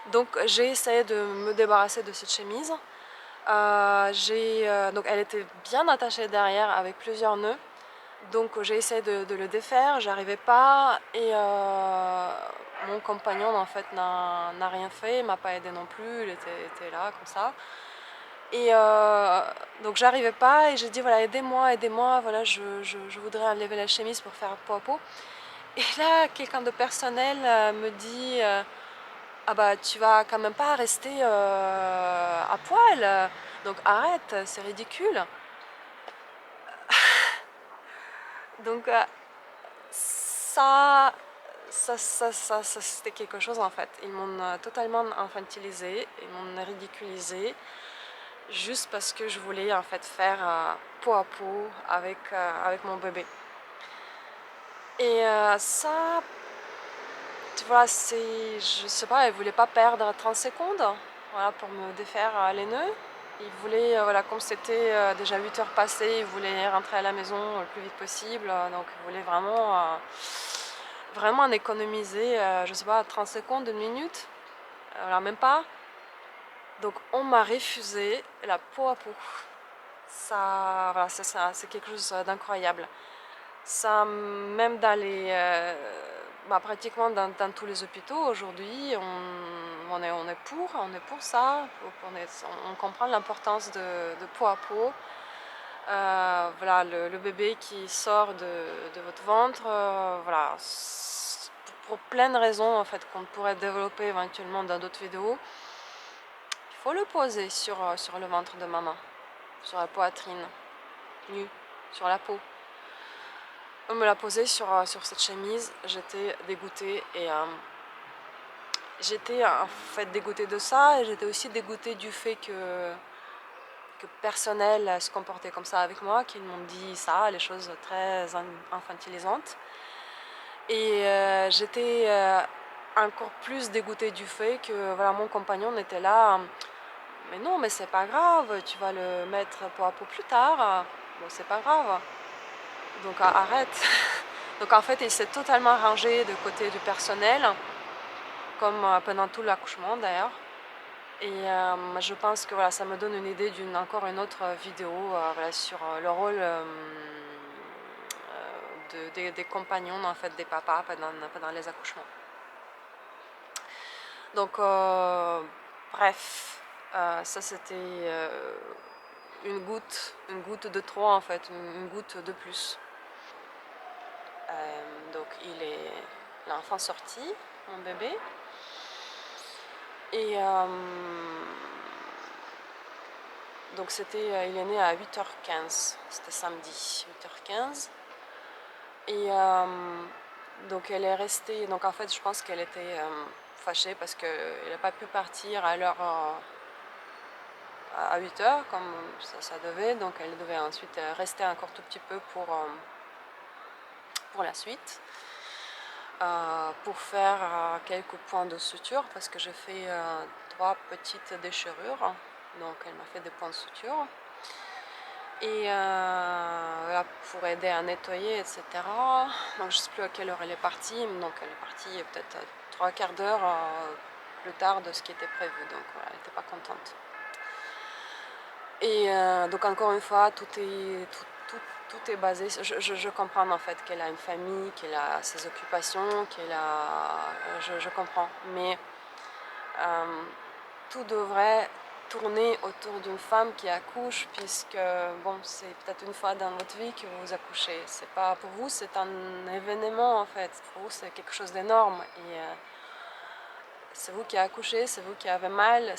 S1: Donc j'ai essayé de me débarrasser de cette chemise. Donc elle était bien attachée derrière avec plusieurs nœuds. Donc j'ai essayé de le défaire, j'arrivais pas et mon compagnon en fait n'a rien fait, il m'a pas aidé non plus, il était là comme ça. Et donc j'arrivais pas et j'ai dit voilà aidez-moi, voilà je voudrais enlever la chemise pour faire peau à peau. Et là quelqu'un de personnel me dit ah bah tu vas quand même pas rester à poil, donc arrête, c'est ridicule. Donc ça, c'était quelque chose en fait. Ils m'ont totalement infantilisé, ils m'ont ridiculisé, juste parce que je voulais en fait faire peau à peau avec mon bébé. Et ça, tu vois, je sais pas, ils voulaient pas perdre 30 secondes, voilà, pour me défaire les nœuds. Ils voulaient, voilà, comme c'était déjà 8 heures passées, ils voulaient rentrer à la maison le plus vite possible, donc ils voulaient vraiment en économiser, je sais pas, 30 secondes, une minute, voilà, même pas. Donc on m'a refusé la peau à peau. Ça, voilà, c'est quelque chose d'incroyable. Ça, même dans pratiquement dans tous les hôpitaux aujourd'hui, on est pour ça. On comprend l'importance de peau à peau. Voilà, le bébé qui sort de votre ventre, voilà, pour plein de raisons en fait qu'on pourrait développer éventuellement dans d'autres vidéos, il faut le poser sur le ventre de maman, sur la poitrine, nue, sur la peau. On me l'a posé sur cette chemise, j'étais dégoûtée et j'étais en fait dégoûtée de ça et j'étais aussi dégoûtée du fait que personnel se comportait comme ça avec moi, qu'ils m'ont dit ça, les choses très infantilisantes. Et j'étais encore plus dégoûtée du fait que voilà, mon compagnon était là. Mais non, mais c'est pas grave, tu vas le mettre peau à peau plus tard. Bon, c'est pas grave. Donc arrête. Donc en fait, il s'est totalement rangé de côté du personnel, comme pendant tout l'accouchement d'ailleurs. Et je pense que voilà, ça me donne une idée encore une autre vidéo voilà, sur le rôle des compagnons, en fait, des papas pendant les accouchements. Donc, bref, ça c'était une goutte de trop en fait, une goutte de plus. Donc, l'enfant sorti, mon bébé. Et donc il est né à 8h15, c'était samedi, 8h15. Et donc elle est restée, donc en fait je pense qu'elle était fâchée parce qu'elle n'a pas pu partir à l'heure à 8h comme ça devait, donc elle devait ensuite rester encore tout petit peu pour la suite. Pour faire quelques points de suture parce que j'ai fait 3 petites déchirures, donc elle m'a fait des points de suture. Et voilà, pour aider à nettoyer, etc. Donc je ne sais plus à quelle heure elle est partie, donc elle est partie peut-être 3/4 d'heure plus tard de ce qui était prévu, donc voilà, elle n'était pas contente. Et donc encore une fois, tout est basé, je comprends en fait qu'elle a une famille, qu'elle a ses occupations, je comprends, mais tout devrait tourner autour d'une femme qui accouche, puisque bon, c'est peut-être une fois dans votre vie que vous accouchez. C'est pas pour vous, c'est un événement en fait. Pour vous, c'est quelque chose d'énorme et c'est vous qui accouchez, c'est vous qui avez mal.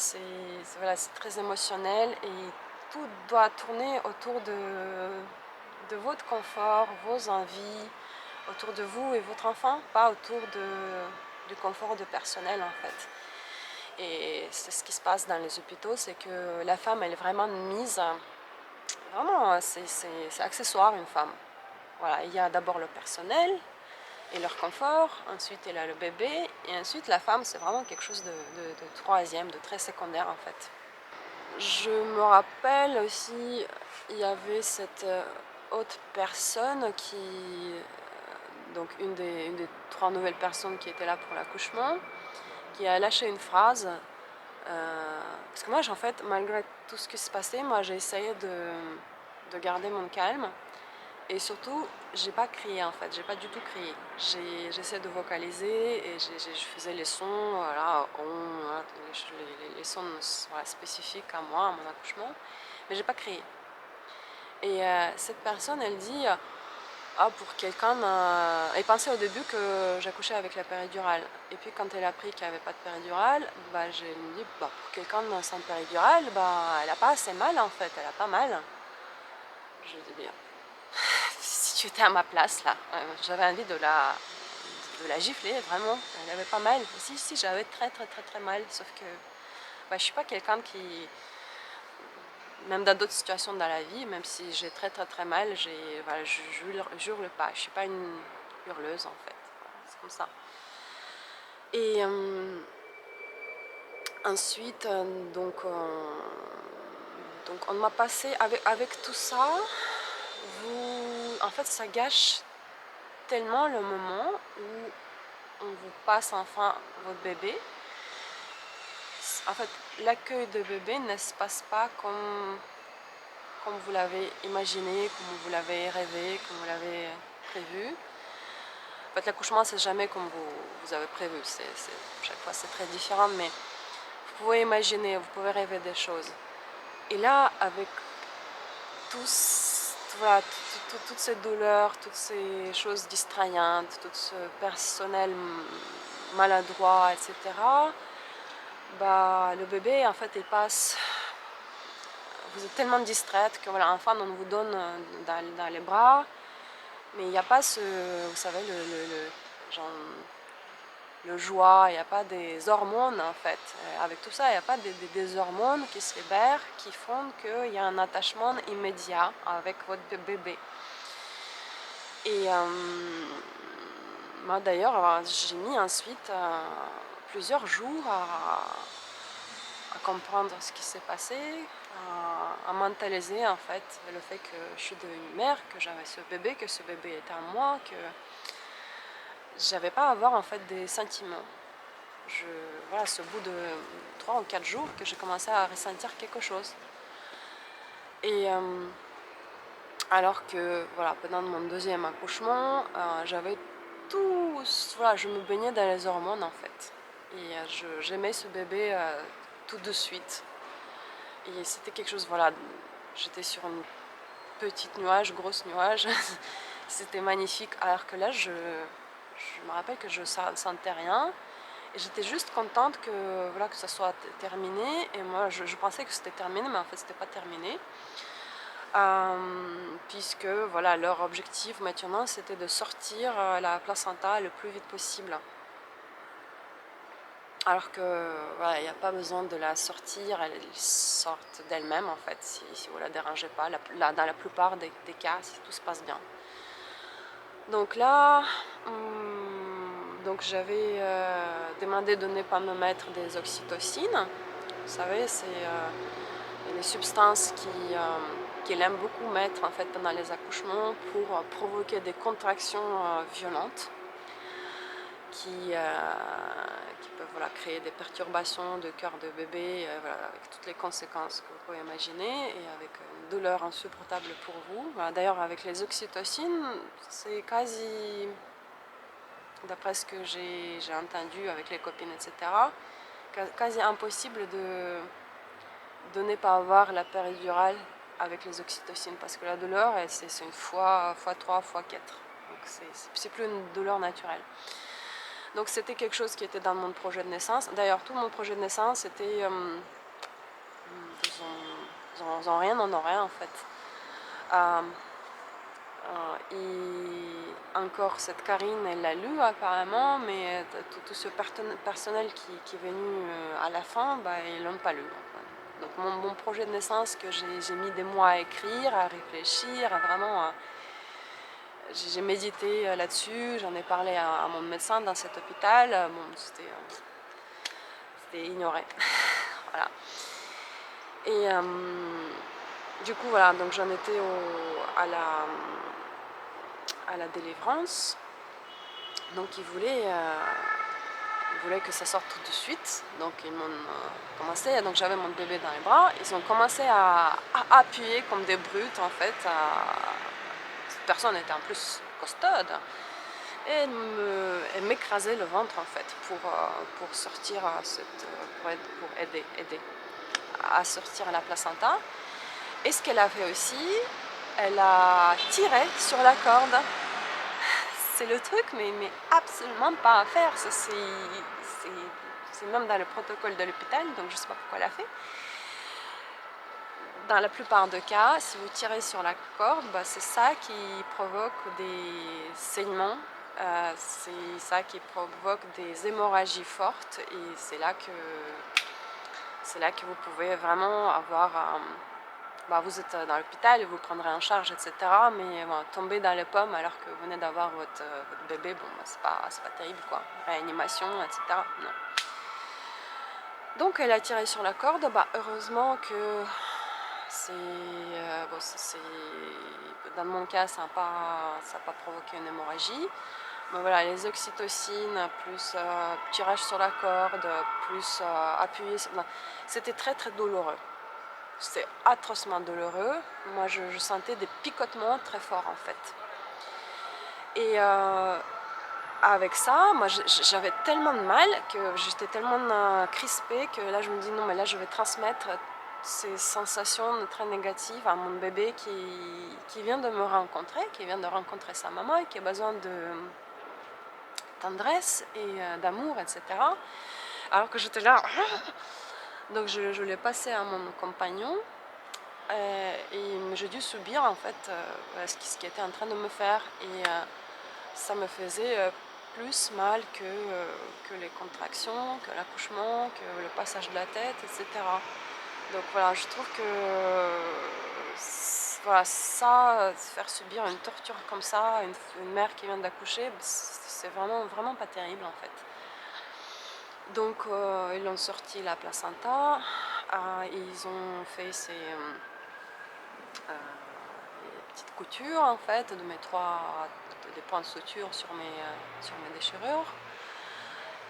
S1: Voilà, c'est très émotionnel et tout doit tourner autour de votre confort, vos envies, autour de vous et votre enfant, pas autour du confort du personnel en fait. Et c'est ce qui se passe dans les hôpitaux, c'est que la femme elle est vraiment mise, vraiment c'est accessoire une femme. Voilà, il y a d'abord le personnel et leur confort, ensuite il y a le bébé, et ensuite la femme c'est vraiment quelque chose de troisième, de très secondaire en fait. Je me rappelle aussi, il y avait cette autre personne donc une des 3 nouvelles personnes qui étaient là pour l'accouchement, qui a lâché une phrase. Parce que moi, en fait, malgré tout ce qui se passait, moi j'ai essayé de garder mon calme. Et surtout, j'ai pas crié en fait, j'ai pas du tout crié. J'essaie de vocaliser et je faisais les sons, voilà, les sons voilà, spécifiques à moi, à mon accouchement, mais j'ai pas crié. Et cette personne, elle dit, ah pour quelqu'un, elle pensait au début que j'accouchais avec la péridurale. Et puis quand elle a appris qu'il n'y avait pas de péridurale, bah, je me dis, bah, pour quelqu'un sans péridurale, bah, elle a pas assez mal en fait, elle a pas mal. Je dis, si tu étais à ma place là, j'avais envie de la gifler vraiment, elle avait pas mal. Si j'avais très mal, sauf que bah, je suis pas quelqu'un qui, même dans d'autres situations dans la vie, même si j'ai très mal, voilà, je hurle pas, je suis pas une hurleuse en fait, voilà, c'est comme ça. Et ensuite, donc on m'a passé, avec tout ça, en fait ça gâche tellement le moment où on vous passe enfin votre bébé. En fait, l'accueil de bébé ne se passe pas comme vous l'avez imaginé, comme vous l'avez rêvé, comme vous l'avez prévu. En fait, l'accouchement, c'est jamais comme vous avez prévu. Chaque fois, c'est très différent, mais vous pouvez imaginer, vous pouvez rêver des choses. Et là, avec voilà, toutes ces douleurs, toutes ces choses distrayantes, tout ce personnel maladroit, etc., bah, le bébé, en fait, il passe. Vous êtes tellement distraite que voilà, enfin, on vous donne dans les bras, mais il n'y a pas vous savez, genre, le joie, il n'y a pas des hormones en fait. Avec tout ça, il n'y a pas des hormones qui se libèrent, qui font qu'il y a un attachement immédiat avec votre bébé. Et moi d'ailleurs, j'ai mis ensuite plusieurs jours à comprendre ce qui s'est passé, à mentaliser en fait le fait que je suis devenue mère, que j'avais ce bébé, que ce bébé était à moi, que j'avais pas à avoir en fait des sentiments. Voilà, c'est au bout de 3 ou 4 jours que j'ai commencé à ressentir quelque chose. Et alors que voilà, pendant mon deuxième accouchement, j'avais tout, voilà, je me baignais dans les hormones en fait. Et j'aimais ce bébé tout de suite. Et c'était quelque chose, voilà, j'étais sur une petite nuage, grosse nuage. C'était magnifique. Alors que là, je me rappelle que je ne sentais rien. Et j'étais juste contente que, voilà, que ça soit terminé. Et moi, je pensais que c'était terminé, mais en fait, c'était pas terminé. Puisque, voilà, leur objectif maintenant, c'était de sortir la placenta le plus vite possible. Alors que voilà, il n'y a pas besoin de la sortir, elle sort d'elle-même en fait, si vous ne la dérangez pas, dans la plupart des cas, si tout se passe bien. Donc là, donc j'avais demandé de ne pas me mettre des oxytocines. Vous savez, c'est les substances qu'il aime beaucoup mettre en fait pendant les accouchements pour provoquer des contractions violentes qui peuvent voilà, créer des perturbations de cœur de bébé, voilà, avec toutes les conséquences que vous pouvez imaginer et avec une douleur insupportable pour vous. Voilà, d'ailleurs, avec les oxytocines, c'est quasi, d'après ce que j'ai entendu avec les copines, etc., quasi impossible de ne pas avoir la péridurale avec les oxytocines parce que la douleur, c'est une fois 3, fois 4. Donc c'est plus une douleur naturelle. Donc c'était quelque chose qui était dans mon projet de naissance. D'ailleurs, tout mon projet de naissance était rien en fait. Et encore cette Karine, elle l'a lu apparemment, mais tout ce personnel qui est venu à la fin, bah, ils l'ont pas lu. Donc mon projet de naissance que j'ai mis des mois à écrire, à réfléchir, à vraiment... j'ai médité là-dessus, j'en ai parlé à mon médecin dans cet hôpital, bon, c'était ignoré. Voilà. Et du coup, voilà, donc j'en étais à la délivrance. Donc ils voulaient que ça sorte tout de suite. Donc ils m'ont commencé, donc j'avais mon bébé dans les bras. Ils ont commencé à appuyer comme des brutes en fait. Cette personne était en plus costaude. Et elle m'écrasait le ventre en fait pour sortir pour aider à sortir la placenta. Et ce qu'elle a fait aussi, elle a tiré sur la corde. C'est le truc, mais absolument pas à faire. C'est même dans le protocole de l'hôpital, donc je sais pas pourquoi elle a fait. Dans la plupart des cas, si vous tirez sur la corde, bah, c'est ça qui provoque des saignements, c'est ça qui provoque des hémorragies fortes, et c'est là que vous pouvez vraiment avoir... bah, vous êtes dans l'hôpital et vous prendrez en charge, etc. Mais bon, tomber dans les pommes alors que vous venez d'avoir votre bébé, bon, bah, c'est pas terrible, quoi. Réanimation, etc. Non. Donc elle a tiré sur la corde. Bah, heureusement que dans mon cas, ça n'a pas provoqué une hémorragie. Mais voilà, les oxytocines, plus tirage sur la corde, plus appuyer, c'était très très douloureux. C'était atrocement douloureux. Moi, je sentais des picotements très forts en fait. Et avec ça, moi, j'avais tellement de mal que j'étais tellement crispée que là, je me dis non, mais là, je vais transmettre ces sensations très négatives à mon bébé qui vient de me rencontrer, qui vient de rencontrer sa maman et qui a besoin de tendresse et d'amour, etc. Alors que j'étais là, donc je l'ai passé à mon compagnon. Et j'ai dû subir en fait ce qui était en train de me faire, et ça me faisait plus mal que les contractions, que l'accouchement, que le passage de la tête, etc. Donc voilà, je trouve que voilà, ça, faire subir une torture comme ça, une mère qui vient d'accoucher, c'est vraiment, vraiment pas terrible en fait. Donc ils ont sorti la placenta, ils ont fait des petites coutures en fait de des points de suture sur mes déchirures,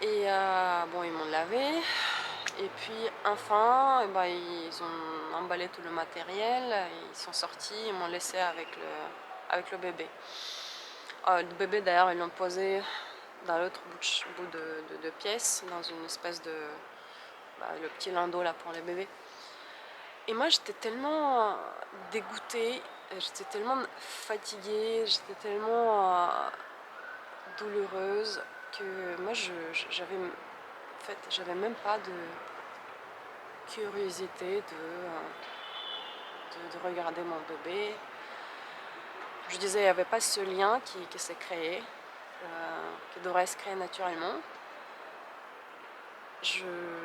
S1: et bon, ils m'ont lavé, et puis enfin et ben, ils ont emballé tout le matériel, ils sont sortis, ils m'ont laissé avec le bébé. Le bébé d'ailleurs ils l'ont posé dans l'autre bout de pièce, dans une espèce de le petit landau là pour les bébés. Et moi j'étais tellement dégoûtée, j'étais tellement fatiguée, j'étais tellement douloureuse que moi j'avais même pas de curiosité de regarder mon bébé. Je disais, il n'y avait pas ce lien qui s'est créé, qui devrait se créer naturellement.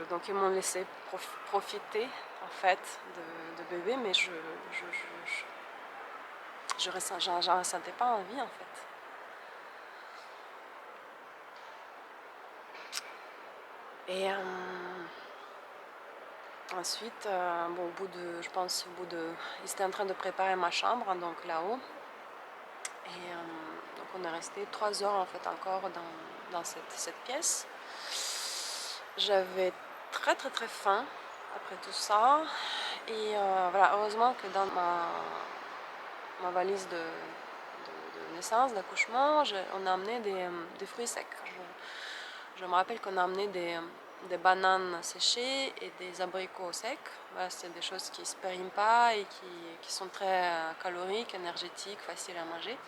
S1: Donc ils m'ont laissé profiter en fait de bébé, mais j'en ressentais pas envie en fait. Et ensuite, bon, ils étaient en train de préparer ma chambre, donc là-haut. Et donc on est resté 3 heures en fait encore dans cette pièce. J'avais très très très faim après tout ça. Et voilà, heureusement que dans ma valise de naissance, d'accouchement, on a amené des fruits secs. Je me rappelle qu'on a amené des bananes séchées et des abricots secs. Voilà, c'est des choses qui ne se périment pas et qui sont très caloriques, énergétiques, faciles à manger.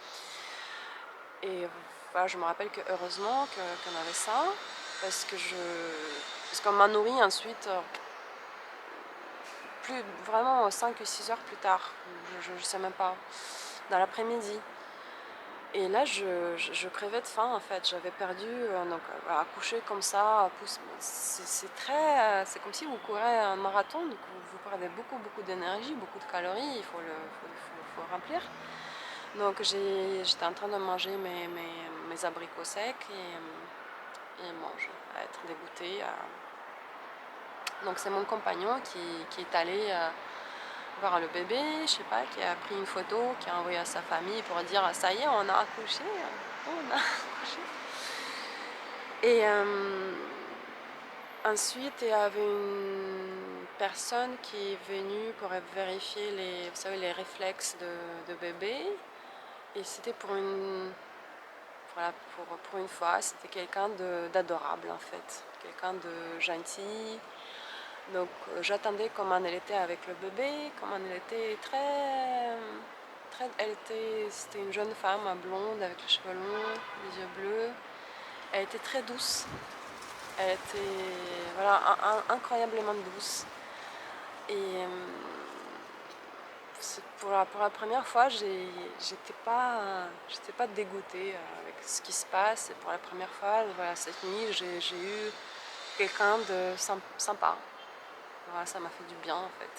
S1: Et voilà, je me rappelle que heureusement qu'on avait ça, parce qu'on m'a nourri ensuite vraiment 5 ou 6 heures plus tard, je ne sais même pas, dans l'après-midi. Et là, je crevais de faim en fait. J'avais perdu, donc accoucher comme ça, c'est comme si vous courez un marathon, donc vous perdez beaucoup d'énergie, beaucoup de calories, faut remplir. Donc j'étais en train de manger mes abricots secs et manger, à être dégoûtée. Donc c'est mon compagnon qui est allé voir le bébé, je sais pas, qui a pris une photo, qui a envoyé à sa famille pour dire ça y est, on a accouché, on a accouché. Et ensuite, il y avait une personne qui est venue pour vérifier vous savez, les réflexes de bébé. Et c'était voilà, pour une fois, c'était quelqu'un d'adorable en fait, quelqu'un de gentil. Donc j'attendais comment elle était avec le bébé, comment elle était c'était une jeune femme blonde avec les cheveux longs, les yeux bleus. Elle était très douce. Elle était voilà, incroyablement douce. Et pour la première fois, j'étais pas dégoûtée avec ce qui se passe. Et pour la première fois, voilà, cette nuit, j'ai eu quelqu'un de sympa. Voilà, ça m'a fait du bien en fait.